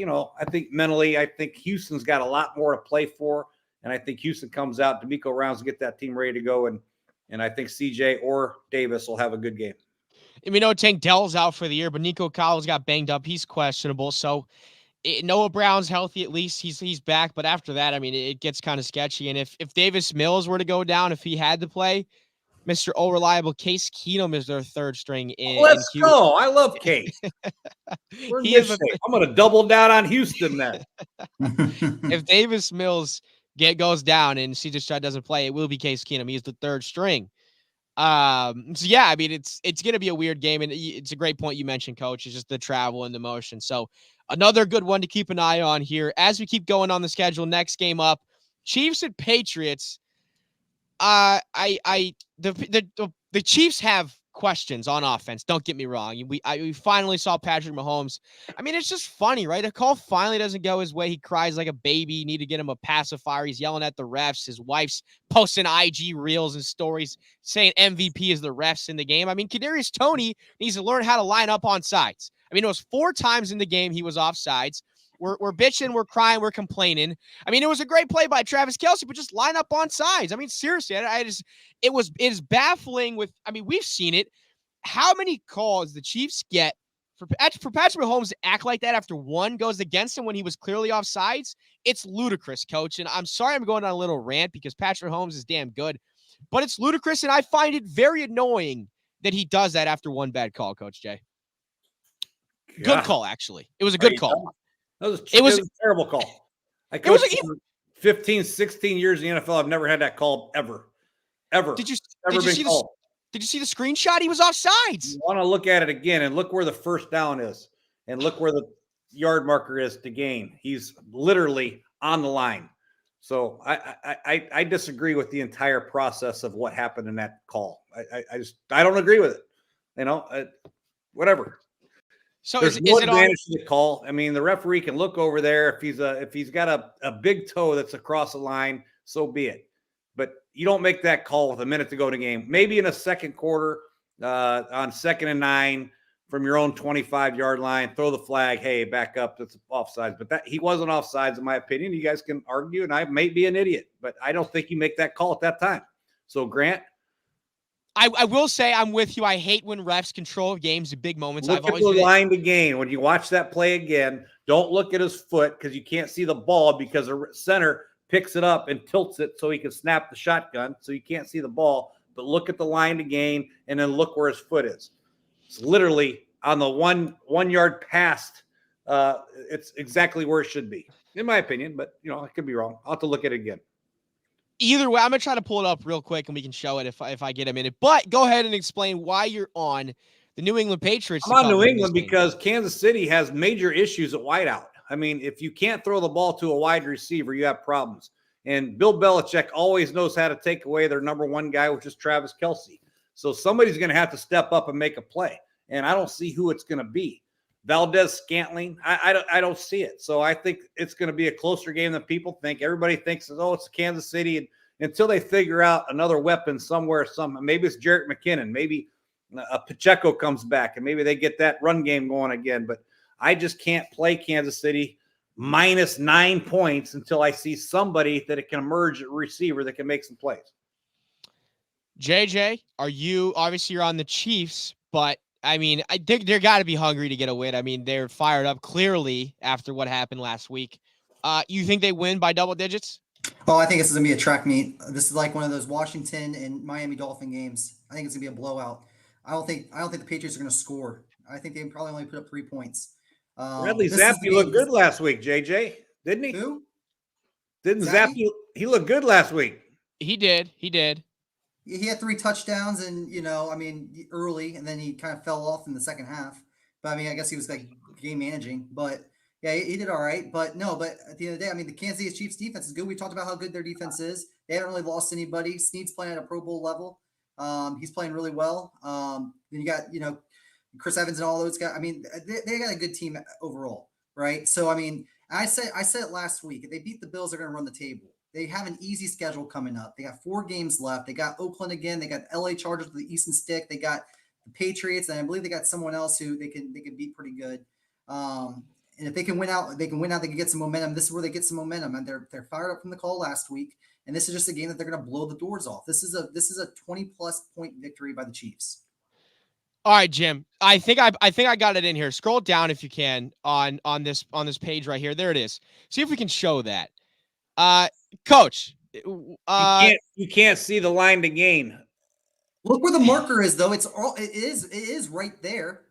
think mentally, Houston's got a lot more to play for. And I think Houston comes out, D'Amico Ryans to get that team ready to go. And I think CJ or Davis will have a good game. And we know Tank Dell's out for the year, but Nico Collins got banged up. He's questionable. So Noah Brown's healthy, at least he's back. But after that, it gets kind of sketchy. And if Davis Mills were to go down, if he had to play, Mr. All Reliable Case Keenum is their third string in. Let's go. I love Case. I'm going to double down on Houston then. If Davis Mills goes down and CJ Stroud doesn't play, it will be Case Keenum. He's the third string. So yeah, it's going to be a weird game, and it's a great point you mentioned, Coach. It's just the travel and the motion. So another good one to keep an eye on here as we keep going on the schedule. Next game up, Chiefs and Patriots. The Chiefs have questions on offense. Don't get me wrong. We finally saw Patrick Mahomes. It's just funny, right? A call finally doesn't go his way. He cries like a baby. You need to get him a pacifier. He's yelling at the refs. His wife's posting IG reels and stories saying MVP is the refs in the game. Kadarius Toney needs to learn how to line up on sides. It was 4 times in the game he was off sides. We're bitching, we're crying, we're complaining. It was a great play by Travis Kelce, but just line up on sides. Seriously, it is baffling with, we've seen it. How many calls the Chiefs get For Patrick Mahomes to act like that after one goes against him when he was clearly offsides, it's ludicrous, Coach. And I'm sorry I'm going on a little rant because Patrick Mahomes is damn good, but it's ludicrous, and I find it very annoying that he does that after one bad call, Coach Jay. Good call, actually. It was a good call. It was a terrible call. I coached for 15, 16 years in the NFL. I've never had that call ever. Did you see the screenshot? He was offsides. You want to look at it again and look where the first down is and look where the yard marker is to gain. He's literally on the line. So I disagree with the entire process of what happened in that call. I don't agree with it. Whatever. So there's no advantage to the call. I mean, the referee can look over there if he's got a big toe that's across the line, so be it. But you don't make that call with a minute to go to game. Maybe in a second quarter, on 2nd and 9 from your own 25-yard line, throw the flag. Hey, back up. That's offsides. But he wasn't offsides, in my opinion. You guys can argue, and I may be an idiot, but I don't think you make that call at that time. So, Grant. I will say I'm with you. I hate when refs control games in big moments. Look at the line to gain. When you watch that play again, don't look at his foot because you can't see the ball because the center picks it up and tilts it so he can snap the shotgun, so you can't see the ball. But look at the line to gain, and then look where his foot is. It's literally on the one yard past. It's exactly where it should be, in my opinion. But, I could be wrong. I'll have to look at it again. Either way, I'm going to try to pull it up real quick, and we can show it if I get a minute. But go ahead and explain why you're on the New England Patriots. I'm on New England because Kansas City has major issues at wideout. I mean, if you can't throw the ball to a wide receiver, you have problems. And Bill Belichick always knows how to take away their number one guy, which is Travis Kelce. So somebody's going to have to step up and make a play. And I don't see who it's going to be. Valdez-Scantling, I don't see it. So I think it's going to be a closer game than people think. Everybody thinks, it's Kansas City. And until they figure out another weapon somewhere, maybe it's Jerick McKinnon. Maybe Pacheco comes back, and maybe they get that run game going again. But I just can't play Kansas City minus 9 points until I see somebody that it can emerge a receiver that can make some plays. JJ, obviously you're on the Chiefs, but I mean, they're got to be hungry to get a win. I mean, they're fired up clearly after what happened last week. You think they win by double digits? Oh, I think this is going to be a track meet. This is like one of those Washington and Miami Dolphin games. I think it's going to be a blowout. I don't think the Patriots are going to score. I think they probably only put up 3 points. Bradley Zappi looked good last week, JJ, didn't he? Who? Didn't Zappi? He looked good last week. He did. He had 3 touchdowns and, early, and then he kind of fell off in the second half. But, I mean, I guess he was like game managing. But, yeah, he did all right. But, no, but at the end of the day, I mean, the Kansas City Chiefs defense is good. We talked about how good their defense is. They haven't really lost anybody. Snead's playing at a Pro Bowl level. He's playing really well. Then you got, Chris Evans and all those guys. I mean, they got a good team overall, right? So, I mean, I said it last week. If they beat the Bills, they're going to run the table. They have an easy schedule coming up. They got 4 games left. They got Oakland again. They got LA Chargers with the Eastern Stick. They got the Patriots, and I believe they got someone else who they can beat pretty good. And if they can win out, they can get some momentum. This is where they get some momentum, and they're fired up from the call last week. And this is just a game that they're going to blow the doors off. This is a 20+ point victory by the Chiefs. All right, Jim. I think I got it in here. Scroll down if you can on this page right here. There it is. See if we can show that. Coach, you can't see the line to gain. Look where the marker is, though. It is right there.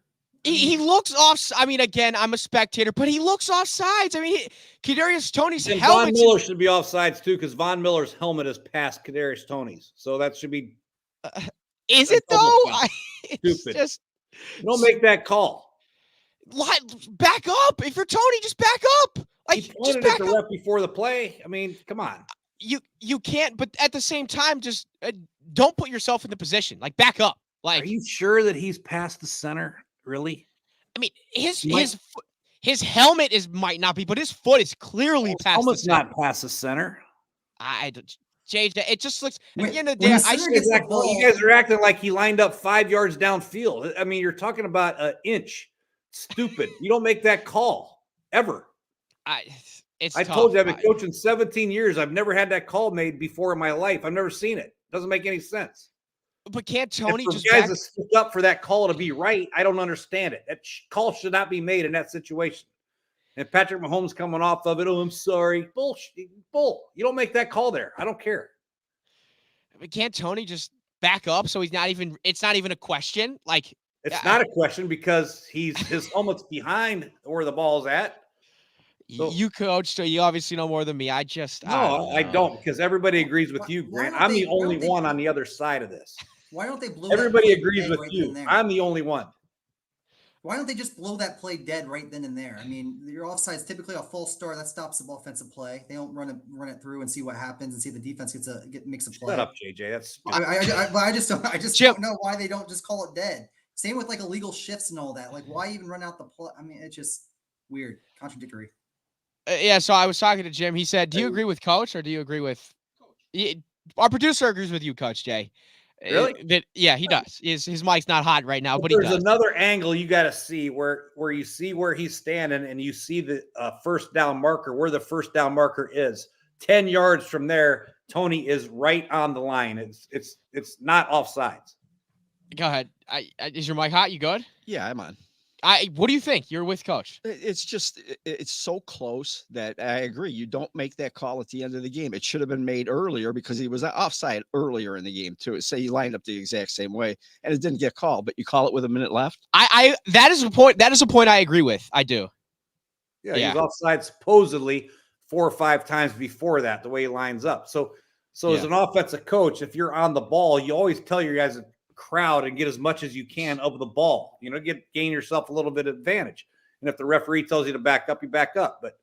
He looks off. I mean, again, I'm a spectator, but he looks offsides. I mean, Kadarius Toney's helmet. Von Miller should be offsides too, because Von Miller's helmet is past Kadarius Toney's, so that should be. Is it though? Stupid. Don't make that call. Back up. If you're Toney, just back up. Like, he pointed at the ref before the play. I mean, come on. You can't, but at the same time, just don't put yourself in the position. Like, back up. Like, are you sure that he's past the center? Really? I mean, his helmet might not be, but his foot is clearly past the center. Not past the center. JJ, it just looks. When, you you guys are acting like he lined up 5 yards downfield. I mean, you're talking about an inch. Stupid. You don't make that call ever. I told you I've been coaching 17 years. I've never had that call made before in my life. I've never seen it. Doesn't make any sense. But can't And Tony for just guys back? that stood up for that call to be right, I don't understand it. That call should not be made in that situation. And Patrick Mahomes coming off of it, oh, I'm sorry. Bullshit. Bull. You don't make that call there. I don't care. But can't Tony just back up so he's not even? It's not even a question. Like It's not a question because his helmet's behind where the ball's at. So, you coach, so you obviously know more than me. I don't no, I know. don't, because everybody agrees with you, Why Grant. don't I'm the why only don't they- one on the other side of this. Why don't they blow Everybody that play agrees dead with right then you. and there? I'm the only one. Why don't they just blow that play dead right then and there? I mean, your offside is typically a false start that stops the offensive play. They don't run it through and see what happens and see if the defense makes a play. Shut up, JJ. That's I just Chip. don't know why they don't just call it dead. Same with like illegal shifts and all that. Like, why even run out the play? I mean, it's just weird, contradictory. Yeah, so I was talking to Jim. He said, "Do you agree with Coach or do you agree with?" Our producer agrees with you, Coach Jay. Really? Yeah, he does. His mic's not hot right now, but he there's does. another angle you got to see where you see where he's standing and you see the first down marker, where the first down marker is. 10 yards from there, Tony is right on the line. It's not offsides. Go ahead. Is your mic hot? You good? Yeah, I'm on. What do you think? You're with Coach. It's so close that I agree. You don't make that call at the end of the game. It should have been made earlier because he was offside earlier in the game too. Say he lined up the exact same way and it didn't get called, but you call it with a minute left. That is a point. That is a point I agree with. I do. Yeah. He was offside supposedly 4 or 5 times before that, the way he lines up. So as an offensive coach, if you're on the ball, you always tell your guys crowd and get as much as you can of the ball, gain yourself a little bit of advantage. And if the referee tells you to back up, you back up, but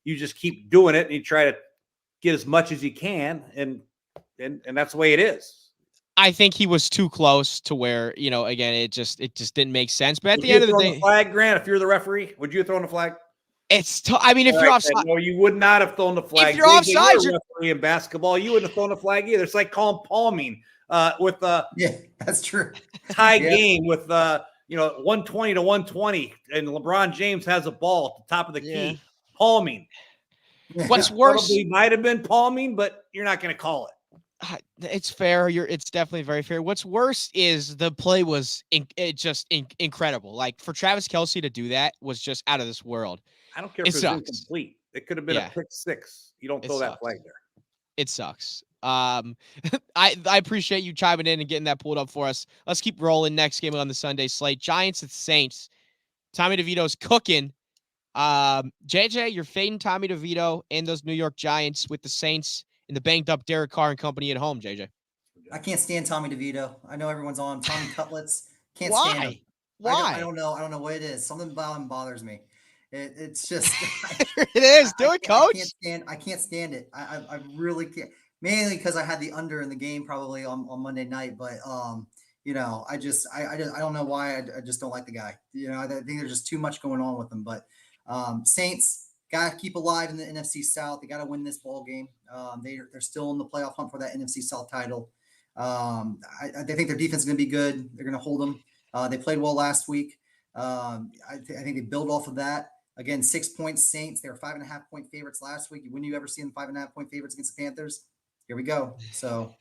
you just keep doing it and you try to get as much as you can. And that's the way it is. I think he was too close to where, again, it just didn't make sense. But at the end of the day, flag, Grant, if you're the referee, would you have thrown the flag? It's I mean, if you're offside, no, you would not have thrown the flag. If you're offside, you're a referee in basketball, you wouldn't have thrown the flag either. It's like calling palming with yeah, that's true. Tie game with 120 to 120, and LeBron James has a ball at the top of the key, palming. What's worse? Probably might have been palming, but you're not going to call it. It's fair. It's definitely very fair. What's worse is the play was incredible. Like for Travis Kelce to do that was just out of this world. I don't care if it was incomplete. It could have been a pick six. You don't throw that flag there. It sucks. I appreciate you chiming in and getting that pulled up for us. Let's keep rolling. Next game on the Sunday slate: Giants at Saints. Tommy DeVito's cooking. JJ, you're fading Tommy DeVito and those New York Giants with the Saints and the banged up Derek Carr and company at home. JJ, I can't stand Tommy DeVito. I know everyone's on Tommy Cutlets. Can't Why? stand him. Why? I don't know. I don't know what it is. Something about him bothers me. It's just it is. Do it, coach. I can't stand it. I really can't. Mainly because I had the under in the game probably on Monday night, but I don't know why. I just don't like the guy. I think there's just too much going on with him. But Saints got to keep alive in the NFC South. They got to win this ball game. They're still in the playoff hunt for that NFC South title. I think their defense is going to be good. They're going to hold them. They played well last week. I think they build off of that. Again, 6 points Saints. They were 5.5 point favorites last week. When you ever see them 5.5 point favorites against the Panthers? Here we go. So,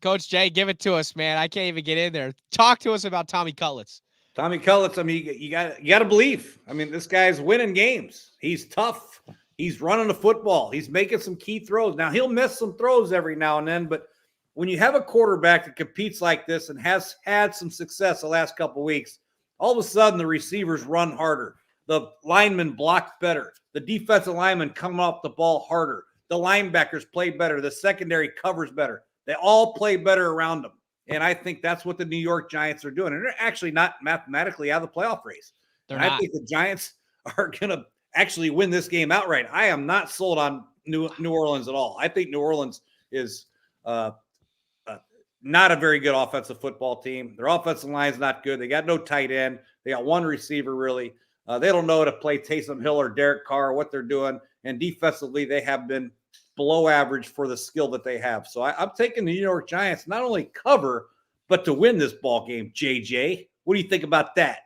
Coach Jay, give it to us, man. I can't even get in there. Talk to us about Tommy Cutlets. Tommy Cutlets. I mean, you got to believe. I mean, this guy's winning games. He's tough. He's running the football. He's making some key throws. Now he'll miss some throws every now and then, but when you have a quarterback that competes like this and has had some success the last couple of weeks, all of a sudden the receivers run harder. The linemen block better. The defensive linemen come off the ball harder. The linebackers play better. The secondary covers better. They all play better around them. And I think that's what the New York Giants are doing. And they're actually not mathematically out of the playoff race. I think the Giants are going to actually win this game outright. I am not sold on New Orleans at all. I think New Orleans is not a very good offensive football team. Their offensive line is not good. They got no tight end. They got one receiver, really. They don't know how to play Taysom Hill or Derek Carr, what they're doing. And defensively, they have been below average for the skill that they have. So I'm taking the New York Giants not only cover, but to win this ball game. JJ, what do you think about that?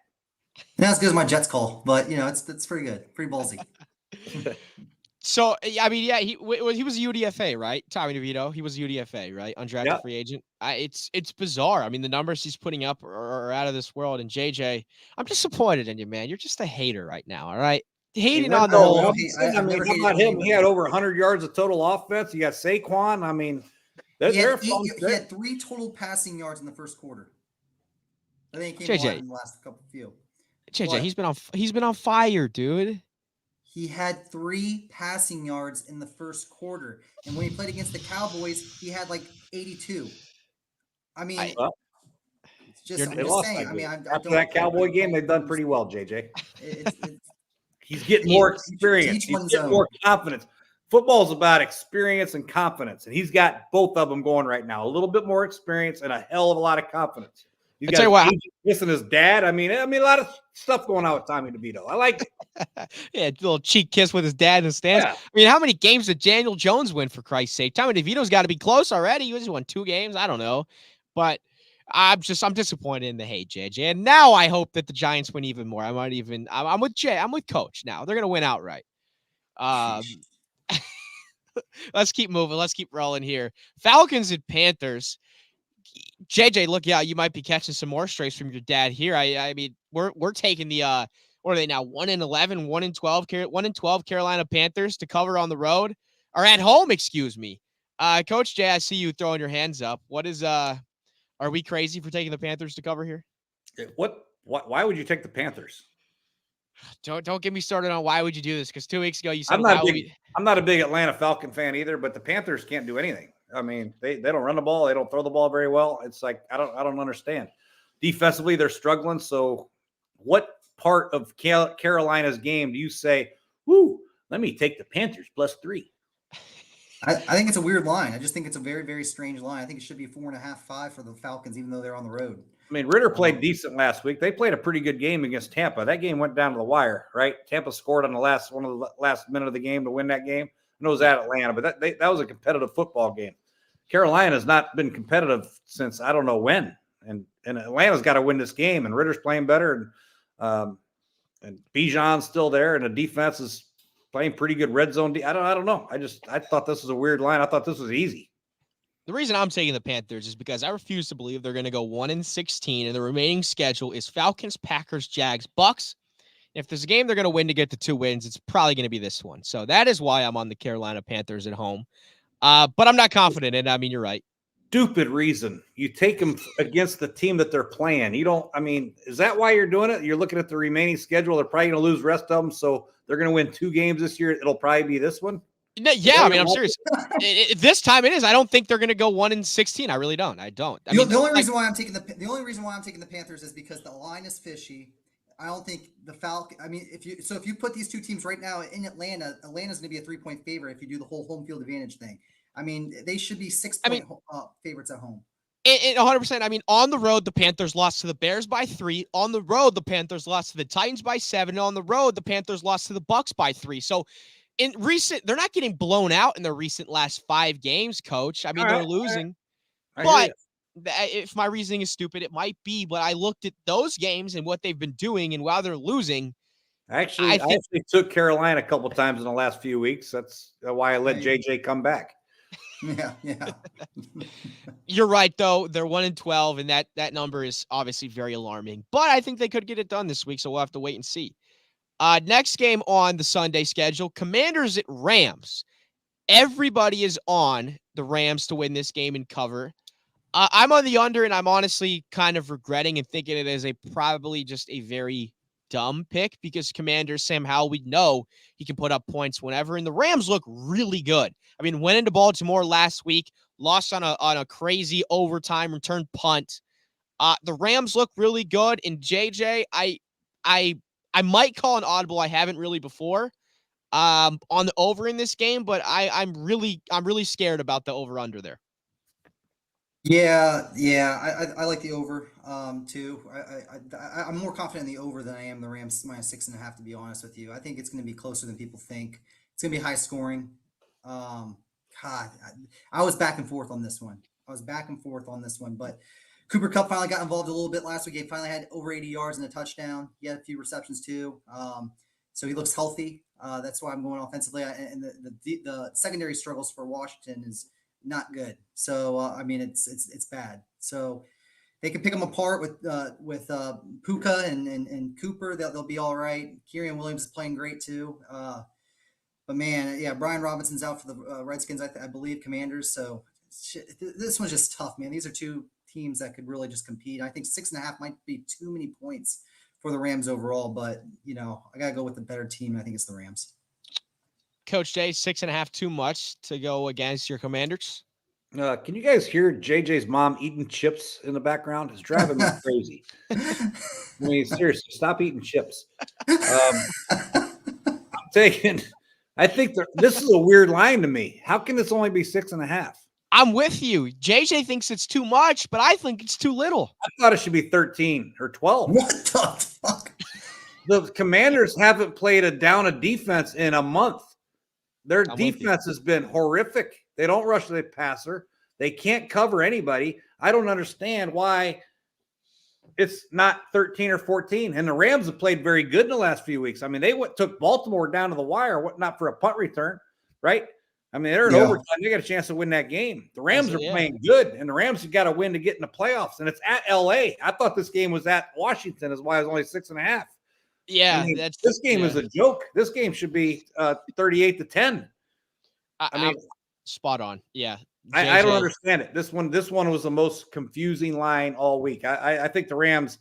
Not as good as my Jets call, but it's pretty good, pretty ballsy. So I mean, yeah, he was a UDFA, right? Tommy DeVito, he was a UDFA, right? Undrafted Yep. free agent. It's bizarre. I mean, the numbers he's putting up are out of this world. And JJ, I'm disappointed in you, man. You're just a hater right now. All right, He hating went on the nowhere. whole. I I've mean, never how hated about him? anybody. He had over 100 yards of total offense. You got Saquon. I mean, they're fun. He had 3 total passing yards in the first quarter. I think he came alive JJ, in the last couple few. JJ, What? he's been on fire, dude. He had 3 passing yards in the first quarter, and when he played against the Cowboys, he had like 82. I mean, Well, I'm they just lost saying. that I mean, game. I After don't. that Cowboy I game, don't they've done pretty well, understand. JJ. It's He's getting to more to experience. each He's one's getting own. more confidence. Football's about experience and confidence, and he's got both of them going right now. A little bit more experience and a hell of a lot of confidence. He's I got tell you his what, agent missing his dad. I mean, a lot of stuff going on with Tommy DeVito. I like it. yeah, a little cheek kiss with his dad in the stands. Yeah. I mean, how many games did Daniel Jones win, for Christ's sake? Tommy DeVito's got to be close already. He just won 2 games. I don't know. But I'm disappointed in the hate, JJ. And now I hope that the Giants win even more. I'm with Jay. I'm with Coach now. They're going to win outright. Let's keep moving. Let's keep rolling here. Falcons and Panthers. JJ, look, yeah, you might be catching some more strays from your dad here. I mean, we're taking the what are they now? 1-11, 1-12, 1-12 Carolina Panthers to cover on the road or at home, excuse me. Coach Jay, I see you throwing your hands up. What is are we crazy for taking the Panthers to cover here? Why would you take the Panthers? Don't get me started on why would you do this? Because 2 weeks ago you said I'm not a big Atlanta Falcon fan either, but the Panthers can't do anything. I mean, they don't run the ball, they don't throw the ball very well. It's like I don't understand. Defensively, they're struggling. So, what part of Carolina's game do you say, "Whoo, let me take the Panthers +3"? I think it's a weird line. I just think it's a very, very strange line. I think it should be 4.5, 5 for the Falcons, even though they're on the road. I mean, Ritter played decent last week. They played a pretty good game against Tampa. That game went down to the wire, right? Tampa scored on the last minute of the game to win that game. I know it was at Atlanta, but that was a competitive football game. Carolina's not been competitive since I don't know when, and Atlanta's got to win this game. And Ritter's playing better, and Bijan's still there, and the defense is playing pretty good red zone. I don't know. I thought this was a weird line. I thought this was easy. The reason I'm taking the Panthers is because I refuse to believe they're going to go 1-16, and the remaining schedule is Falcons, Packers, Jags, Bucks. If there's a game they're going to win to get to 2 wins, it's probably going to be this one. So that is why I'm on the Carolina Panthers at home. But I'm not confident in it. I mean, you're right. Stupid reason. You take them against the team that they're playing. You don't, I mean, is that why you're doing it? You're looking at the remaining schedule. They're probably going to lose the rest of them. So they're going to win 2 games this year. It'll probably be this one. Yeah, I mean, I'm serious. This time it is. I don't think they're going to go 1-16. I really don't. I don't. The only reason why I'm taking the Panthers is because the line is fishy. I don't think the Falcon. I mean, if you put these 2 teams right now in Atlanta, Atlanta's going to be a 3-point favorite if you do the whole home field advantage thing. I mean, they should be 6-point favorites at home. 100%. I mean, on the road, the Panthers lost to the Bears by 3. On the road, the Panthers lost to the Titans by 7. On the road, the Panthers lost to the Bucks by 3. So they're not getting blown out in the recent last 5 games, Coach. I mean, they're losing. But if my reasoning is stupid, it might be. But I looked at those games and what they've been doing, and while they're losing, I actually took Carolina a couple times in the last few weeks. That's why I let JJ come back. Yeah. You're right, though. They're 1-12, and that number is obviously very alarming. But I think they could get it done this week, so we'll have to wait and see. Next game on the Sunday schedule, Commanders at Rams. Everybody is on the Rams to win this game and cover. I'm on the under, and I'm honestly kind of regretting and thinking it is probably just a very dumb pick because Commanders, Sam Howell, we know he can put up points whenever, and the Rams look really good. I mean, went into Baltimore last week, lost on a crazy overtime return punt. The Rams look really good, and JJ, I might call an audible. I haven't really before on the over in this game, but I'm really scared about the over under there. Yeah. I like the over too. I'm more confident in the over than I am the Rams -6.5. To be honest with you, I think it's going to be closer than people think. It's going to be high scoring. God, I was back and forth on this one. But Cooper Kupp finally got involved a little bit last week. He finally had over 80 yards and a touchdown. He had a few receptions too. so he looks healthy. That's why I'm going offensively. And the secondary struggles for Washington is not good. So I mean, it's bad. So they can pick them apart with Puka and Cooper. They'll be all right. Kyrian Williams is playing great too. But man, yeah, Brian Robinson's out for the Redskins, I believe, Commanders. So this one's just tough, man. These are two teams that could really just compete. I think 6.5 might be too many points for the Rams overall, but I gotta go with the better team. I think it's the Rams. Coach Jay, 6.5 too much to go against your Commanders? Can you guys hear JJ's mom eating chips in the background? It's driving me crazy. I mean, seriously, stop eating chips. I'm taking. I think this is a weird line to me. How can this only be 6.5? I'm with you. JJ thinks it's too much, but I think it's too little. I thought it should be 13 or 12. What the fuck? The Commanders haven't played a down a defense in a month. Their defense has been horrific. They don't rush the passer. They can't cover anybody. I don't understand why it's not 13 or 14. And the Rams have played very good in the last few weeks. I mean, they took Baltimore down to the wire, not for a punt return, right? I mean, they're in overtime. They got a chance to win that game. The Rams are playing good, and the Rams have got to win to get in the playoffs. And it's at LA. I thought this game was at Washington, is why it was only 6.5. Yeah, I mean, this game is a joke. This game should be 38-10. I mean, spot on. Yeah, I don't understand it. This one was the most confusing line all week. I think the Rams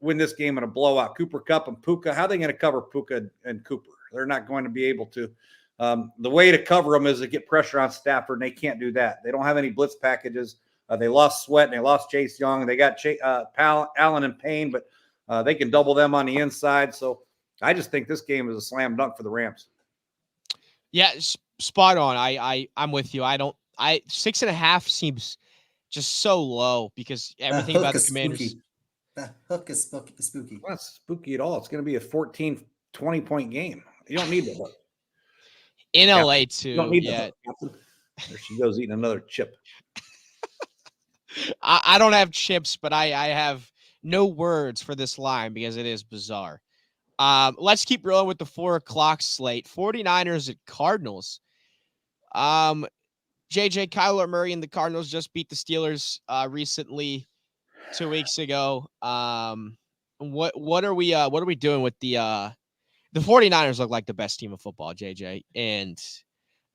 win this game in a blowout. Cooper Kupp and Puka. How are they going to cover Puka and Cooper? They're not going to be able to. The way to cover them is to get pressure on Stafford, and they can't do that. They don't have any blitz packages. They lost Sweat and they lost Chase Young. They got Allen and Payne, but they can double them on the inside. So I just think this game is a slam dunk for the Rams. Yeah, spot on. I'm with you. 6.5 seems just so low because everything about the Commanders. That hook is spooky. It's not spooky at all. It's going to be a 14, 20-point game. You don't need the hook. In LA too. You don't need the hook. There she goes eating another chip. I don't have chips, but I have no words for this line because it is bizarre. Let's keep rolling with the 4:00 slate. 49ers at Cardinals. JJ, Kyler Murray and the Cardinals just beat the Steelers recently 2 weeks ago. What are we doing with the 49ers look like the best team of football, JJ. And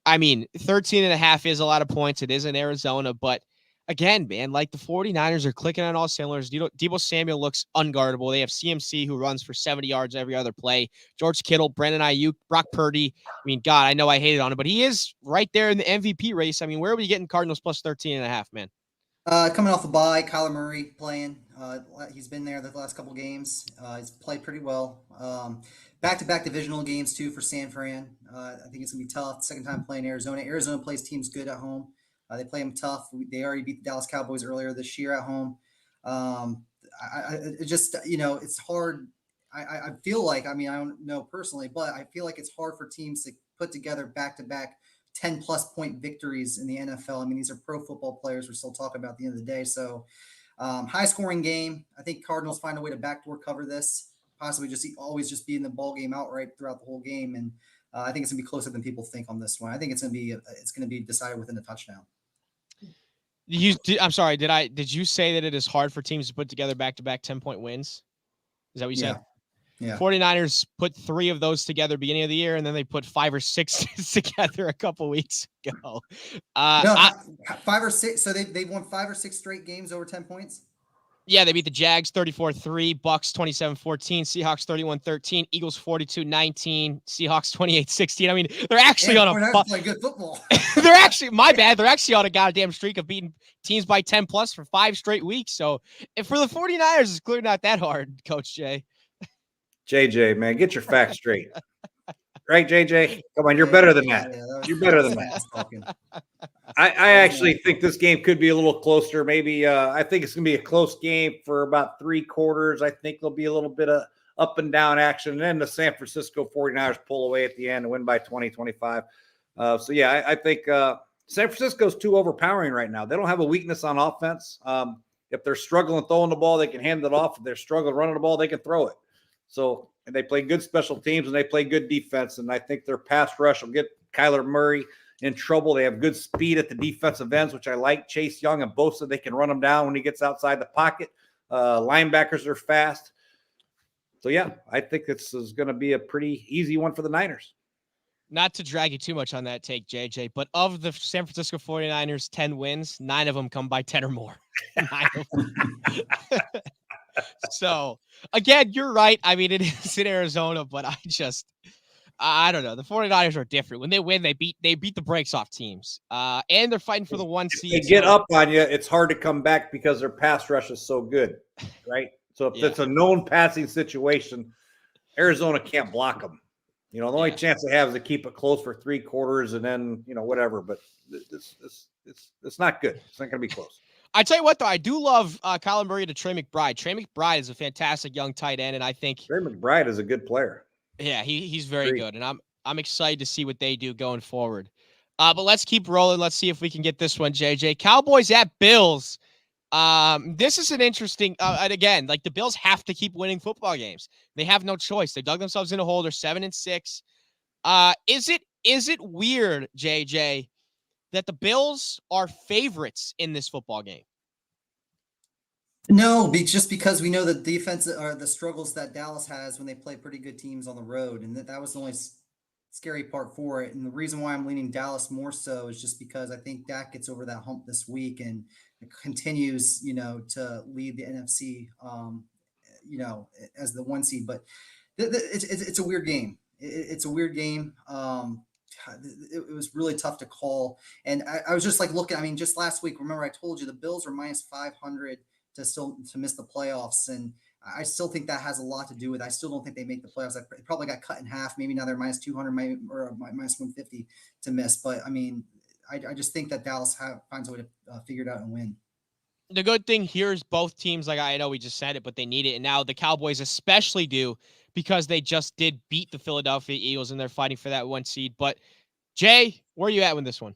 I mean, 13.5 is a lot of points. It is in Arizona, but again, man, like the 49ers are clicking on all cylinders. Deebo Samuel looks unguardable. They have CMC who runs for 70 yards every other play. George Kittle, Brandon Ayuk, Brock Purdy. I mean, God, I know I hated on him, but he is right there in the MVP race. I mean, where are we getting Cardinals plus 13.5, man? Coming off a bye, Kyler Murray playing. He's been there the last couple games. He's played pretty well. Back-to-back divisional games, too, for San Fran. I think it's going to be tough. Second time playing Arizona. Arizona plays teams good at home. They play them tough. They already beat the Dallas Cowboys earlier this year at home. It just, it's hard. I feel like, I mean, I don't know personally, but I feel like it's hard for teams to put together back-to-back 10-plus point victories in the NFL. I mean, these are pro football players we're still talking about at the end of the day. So high-scoring game. I think Cardinals find a way to backdoor cover this, possibly always be in the ball game outright throughout the whole game. And I think it's going to be closer than people think on this one. I think it's going to be decided within a touchdown. I'm sorry. Did you say that it is hard for teams to put together back-to-back 10-point wins? Is that what you said? Yeah. 49ers put 3 of those together beginning of the year, and then they put 5 or 6 together a couple weeks ago. 5 or 6. So they've won 5 or 6 straight games over 10 points. Yeah, they beat the Jags 34-3, Bucks 27-14, Seahawks 31-13, Eagles 42-19, Seahawks 28-16. I mean, they're actually on a play good football. They're actually They're actually on a goddamn streak of beating teams by 10 plus for 5 straight weeks. So, if for the 49ers, it's clearly not that hard, Coach Jay. JJ, man, get your facts straight. Right, JJ? Come on, you're better than that. You're better than that. I actually think this game could be a little closer. Maybe I think it's going to be a close game for about 3 quarters. I think there'll be a little bit of up and down action. And then the San Francisco 49ers pull away at the end and win by 20-25. So, yeah, I think San Francisco's too overpowering right now. They don't have a weakness on offense. If they're struggling throwing the ball, they can hand it off. If they're struggling running the ball, they can throw it. So and they play good special teams and they play good defense. And I think their pass rush will get Kyler Murray in trouble. They have good speed at the defensive ends, which I like. Chase Young and Bosa, they can run him down when he gets outside the pocket. Linebackers are fast. So, yeah, I think this is going to be a pretty easy one for the Niners. Not to drag you too much on that take, JJ, but of the San Francisco 49ers 10 wins, 9 of them come by 10 or more. 9 of them. So, again, you're right. I mean, it is in Arizona, but I don't know. The 49ers are different. When they win, they beat the brakes off teams. And they're fighting for the 1 seed. If they get up on you, it's hard to come back because their pass rush is so good, right? So if it's a known passing situation, Arizona can't block them. The only chance they have is to keep it close for 3 quarters and then, whatever. But it's not good. It's not going to be close. I tell you what, though, I do love Kyler Murray to Trey McBride. Trey McBride is a fantastic young tight end, and I think Trey McBride is a good player. Yeah, he's very good, and I'm excited to see what they do going forward. But let's keep rolling. Let's see if we can get this one, JJ. Cowboys at Bills. This is an interesting. And again, like the Bills have to keep winning football games. They have no choice. They dug themselves in a hole. They're 7-6. Is it weird, JJ, that the Bills are favorites in this football game? No, just because we know the defense or the struggles that Dallas has when they play pretty good teams on the road, and that was the only scary part for it. And the reason why I'm leaning Dallas more so is just because I think Dak gets over that hump this week and continues, to lead the NFC, as the 1 seed. But it's a weird game. It's a weird game. It was really tough to call, and I was just like looking. I mean, just last week, remember I told you the Bills are minus 500 to miss the playoffs. And I still think that has a lot to do with, I still don't think they make the playoffs. I probably got cut in half. Maybe now they're minus 200 or minus 150 to miss. But I mean, I just think that Dallas finds a way to figure it out and win. The good thing here is both teams, like I know we just said it, but they need it. And now the Cowboys especially do because they just did beat the Philadelphia Eagles and they're fighting for that 1 seed. But Jay, where are you at with this one?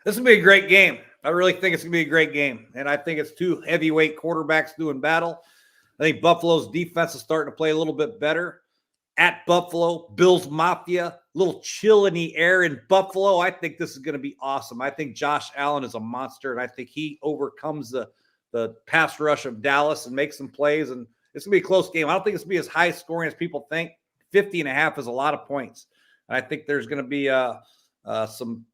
This will be a great game. I really think it's going to be a great game. And I think it's 2 heavyweight quarterbacks doing battle. I think Buffalo's defense is starting to play a little bit better. At Buffalo, Bills Mafia, a little chill in the air in Buffalo. I think this is going to be awesome. I think Josh Allen is a monster, and I think he overcomes the pass rush of Dallas and makes some plays. And it's going to be a close game. I don't think it's going to be as high scoring as people think. 50.5 is a lot of points. And I think there's going to be some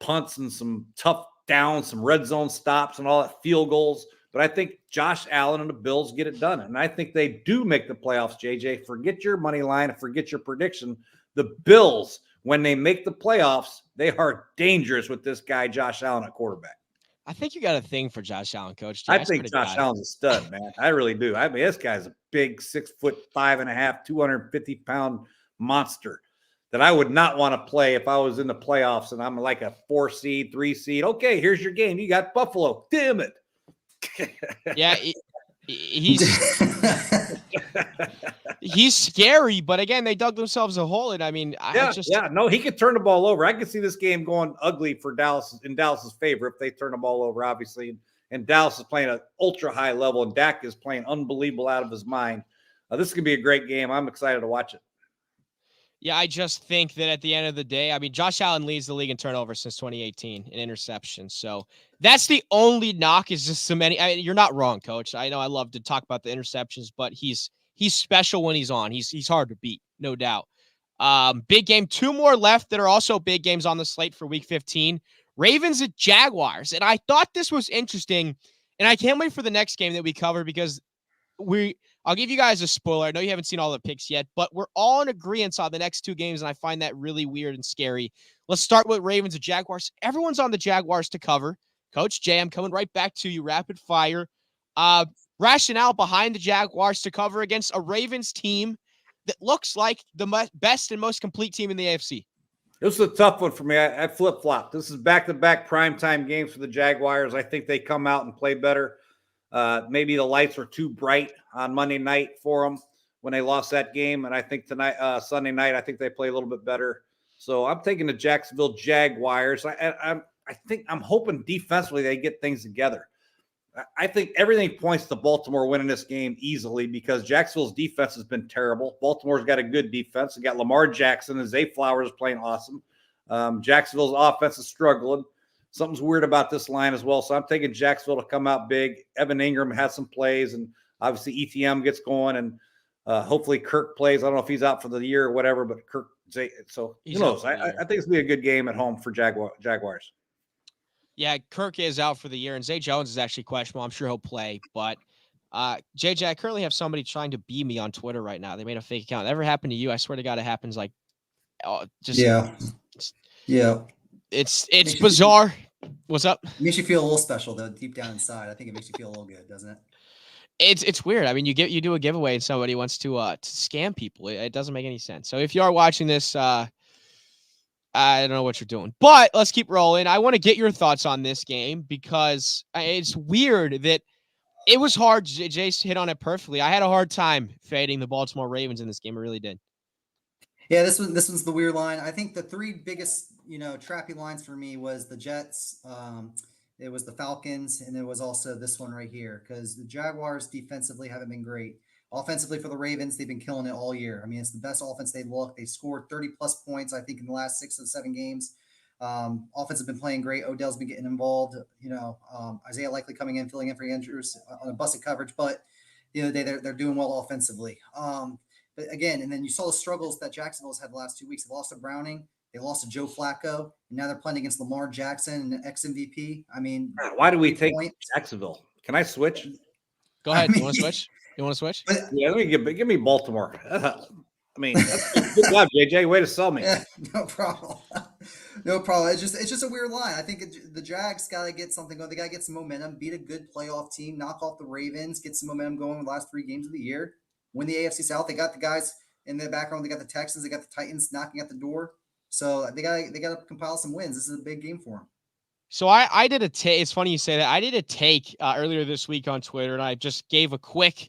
punts and some tough downs, some red zone stops and all that, field goals. But I think Josh Allen and the Bills get it done. And I think they do make the playoffs, JJ. Forget your money line and forget your prediction. The Bills, when they make the playoffs, they are dangerous with this guy, Josh Allen, at quarterback. I think you got a thing for Josh Allen, Coach. I think Josh Allen's a stud, man. I really do. I mean, this guy's a big 6'5.5", 250-pound monster that I would not want to play if I was in the playoffs and I'm like a 4 seed, 3 seed. Okay, here's your game. You got Buffalo. Damn it. Yeah, he's scary, but again, they dug themselves a hole. And I mean, no, he could turn the ball over. I could see this game going ugly for Dallas in Dallas's favor if they turn the ball over, obviously. And Dallas is playing at ultra high level, and Dak is playing unbelievable out of his mind. This is gonna be a great game. I'm excited to watch it. Yeah, I just think that at the end of the day, I mean, Josh Allen leads the league in turnovers since 2018 in interceptions. So that's the only knock is just so many. I mean, you're not wrong, Coach. I know I love to talk about the interceptions, but he's special when he's on. He's hard to beat, no doubt. Big game. 2 more left that are also big games on the slate for Week 15. Ravens at Jaguars. And I thought this was interesting, and I can't wait for the next game that we cover because I'll give you guys a spoiler. I know you haven't seen all the picks yet, but we're all in agreement on the next 2 games, and I find that really weird and scary. Let's start with Ravens and Jaguars. Everyone's on the Jaguars to cover. Coach Jay, I'm coming right back to you. Rapid fire. Rationale behind the Jaguars to cover against a Ravens team that looks like the best and most complete team in the AFC. This is a tough one for me. I flip-flop. This is back-to-back primetime games for the Jaguars. I think they come out and play better. Maybe the lights were too bright on Monday night for them when they lost that game. And I think tonight, Sunday night, I think they play a little bit better. So I'm taking the Jacksonville Jaguars. I'm hoping defensively they get things together. I think everything points to Baltimore winning this game easily because Jacksonville's defense has been terrible. Baltimore's got a good defense. They got Lamar Jackson and Zay Flowers is playing awesome. Jacksonville's offense is struggling. Something's weird about this line as well. So I'm taking Jacksonville to come out big. Evan Ingram has some plays, and obviously ETM gets going, and hopefully Kirk plays. I don't know if he's out for the year or whatever, but Kirk. So who knows? I think it's gonna be a good game at home for Jaguars. Yeah, Kirk is out for the year, and Zay Jones is actually questionable. I'm sure he'll play, but JJ, I currently have somebody trying to bee me on Twitter right now. They made a fake account. That ever happened to you? I swear to God, it happens like yeah. It's bizarre. What's up? It makes you feel a little special though, deep down inside. I think it makes you feel a little good, doesn't it? It's weird. I mean, you do a giveaway and somebody wants to scam people. It doesn't make any sense. So if you are watching this, I don't know what you're doing, but let's keep rolling. I want to get your thoughts on this game because it's weird that it was hard. Jace hit on it perfectly. I had a hard time fading the Baltimore Ravens in this game. I really did. Yeah, this one's the weird line. I think the three biggest, trappy lines for me was the Jets, it was the Falcons, and it was also this one right here because the Jaguars defensively haven't been great. Offensively for the Ravens, they've been killing it all year. I mean, it's the best offense they look. They scored 30-plus points, I think, in the last 6 or 7 games. Offense has been playing great. Odell's been getting involved. Isaiah likely coming in, filling in for Andrews on a busted coverage, but they're doing well offensively. But again, and then you saw the struggles that Jacksonville's had the last 2 weeks. They lost to Browning, they lost to Joe Flacco, and now they're playing against Lamar Jackson and ex-MVP. I mean, why do we take Jacksonville? Can I switch? Go ahead. You want to switch? You want to switch? Yeah, let me give me Baltimore. I mean, good job, JJ. Way to sell me. Yeah, no problem. No problem. It's just a weird line. I think the Jags got to get something going. They got to get some momentum, beat a good playoff team, knock off the Ravens, get some momentum going in the last 3 games of the year, win the AFC South. They got the guys in the background. They got the Texans. They got the Titans knocking at the door. So they got to compile some wins. This is a big game for them. So I did a take. It's funny you say that. I did a take earlier this week on Twitter, and I just gave a quick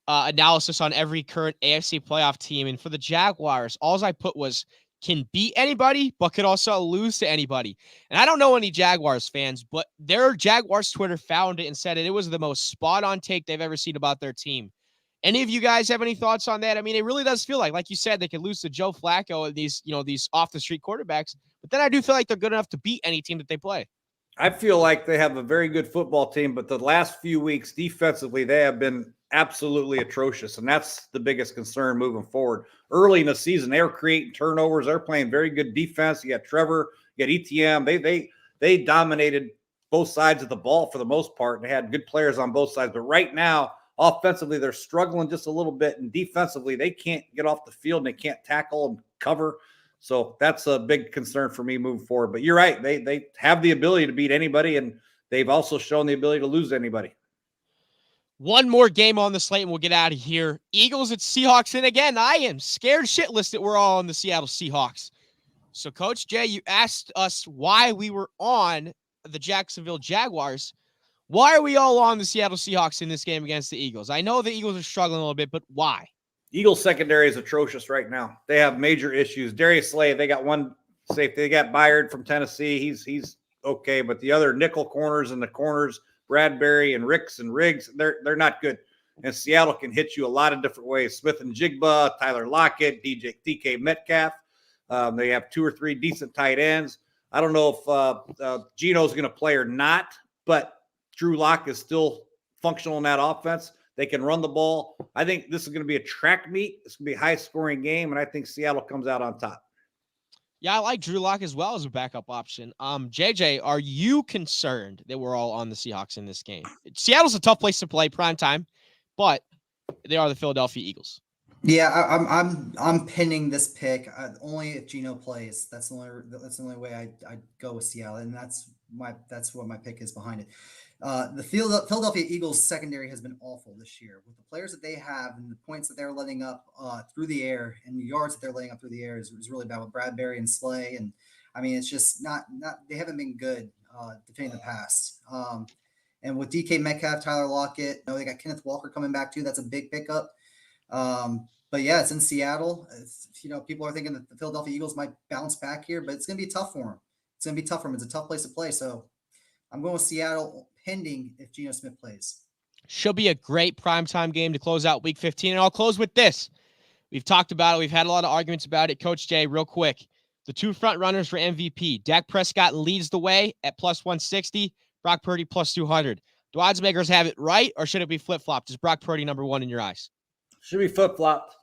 analysis on every current AFC playoff team. And for the Jaguars, all I put was can beat anybody, but could also lose to anybody. And I don't know any Jaguars fans, but their Jaguars Twitter found it and said it was the most spot on take they've ever seen about their team. Any of you guys have any thoughts on that? I mean, it really does feel like you said, they could lose to Joe Flacco and these off the street quarterbacks, but then I do feel like they're good enough to beat any team that they play. I feel like they have a very good football team, but the last few weeks defensively, they have been absolutely atrocious. And that's the biggest concern moving forward. Early in the season, they were creating turnovers. They're playing very good defense. You got Trevor, you got ETM. They dominated both sides of the ball for the most part. And they had good players on both sides. But right now, offensively, they're struggling just a little bit. And defensively, they can't get off the field and they can't tackle and cover. So that's a big concern for me moving forward. But you're right. They have the ability to beat anybody, and they've also shown the ability to lose anybody. One more game on the slate, and we'll get out of here. Eagles at Seahawks. And again, I am scared shitless that we're all on the Seattle Seahawks. So, Coach Jay, you asked us why we were on the Jacksonville Jaguars. Why are we all on the Seattle Seahawks in this game against the Eagles? I know the Eagles are struggling a little bit, but why? Eagles secondary is atrocious right now. They have major issues. Darius Slay, they got one safety. They got Byard from Tennessee. He's okay, but the other nickel corners and the corners, Bradbury and Ricks and Riggs, they're not good. And Seattle can hit you a lot of different ways. Smith and Jigba, Tyler Lockett, DK Metcalf. They have 2 or 3 decent tight ends. I don't know if Geno's going to play or not, but Drew Lock is still functional in that offense. They can run the ball. I think this is going to be a track meet. It's going to be a high-scoring game, and I think Seattle comes out on top. Yeah, I like Drew Lock as well as a backup option. JJ, are you concerned that we're all on the Seahawks in this game? Seattle's a tough place to play prime time, but they are the Philadelphia Eagles. Yeah, I'm pinning this pick only if Geno plays. That's the only way I go with Seattle, and that's what my pick is behind it. The Philadelphia Eagles secondary has been awful this year with the players that they have and the points that they're letting up through the air and the yards that they're letting up through the air is really bad with Bradbury and Slay. And I mean, it's just not they haven't been good defending the pass. And with DK Metcalf, Tyler Lockett, they got Kenneth Walker coming back too. That's a big pickup. But yeah, it's in Seattle. People are thinking that the Philadelphia Eagles might bounce back here, but it's going to be tough for them. It's going to be tough for them. It's a tough place to play. So I'm going with Seattle, pending if Geno Smith plays. Should be a great primetime game to close out week 15. And I'll close with this. We've talked about it. We've had a lot of arguments about it. Coach Jay, real quick. The two front runners for MVP. Dak Prescott leads the way at plus 160. Brock Purdy plus 200. Do odds makers have it right, or should it be flip-flopped? Is Brock Purdy number one in your eyes? Should be flip-flopped.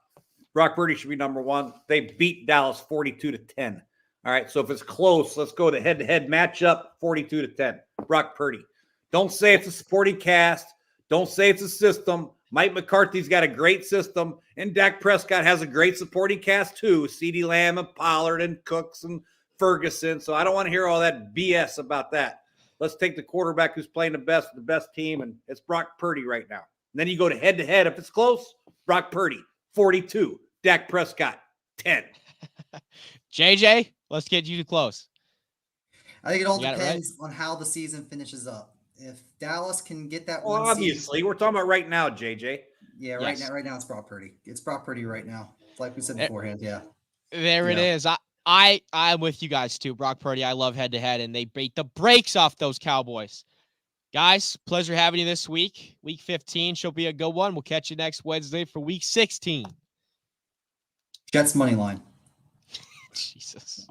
Brock Purdy should be number one. They beat Dallas 42-10. All right, so if it's close, let's go to head-to-head matchup, 42-10. Brock Purdy. Don't say it's a supporting cast. Don't say it's a system. Mike McCarthy's got a great system, and Dak Prescott has a great supporting cast too. CeeDee Lamb and Pollard and Cooks and Ferguson. So I don't want to hear all that BS about that. Let's take the quarterback who's playing the best team, and it's Brock Purdy right now. And then you go to head-to-head. If it's close, Brock Purdy, 42. Dak Prescott, 10. JJ, let's get you to close. I think it all You got it right? depends on how the season finishes up. If Dallas can get that Well, one obviously, we're talking about right now, JJ. yeah, Yes. right now it's Brock Purdy. It's Brock Purdy right now. Like we said Eh, beforehand, yeah. There it Yeah. is. I'm with you guys too. Brock Purdy, I love head-to-head, and they beat the brakes off those Cowboys. Guys, pleasure having you this week. Week 15 should be a good one. We'll catch you next Wednesday for week 16. Jets money line. Jesus.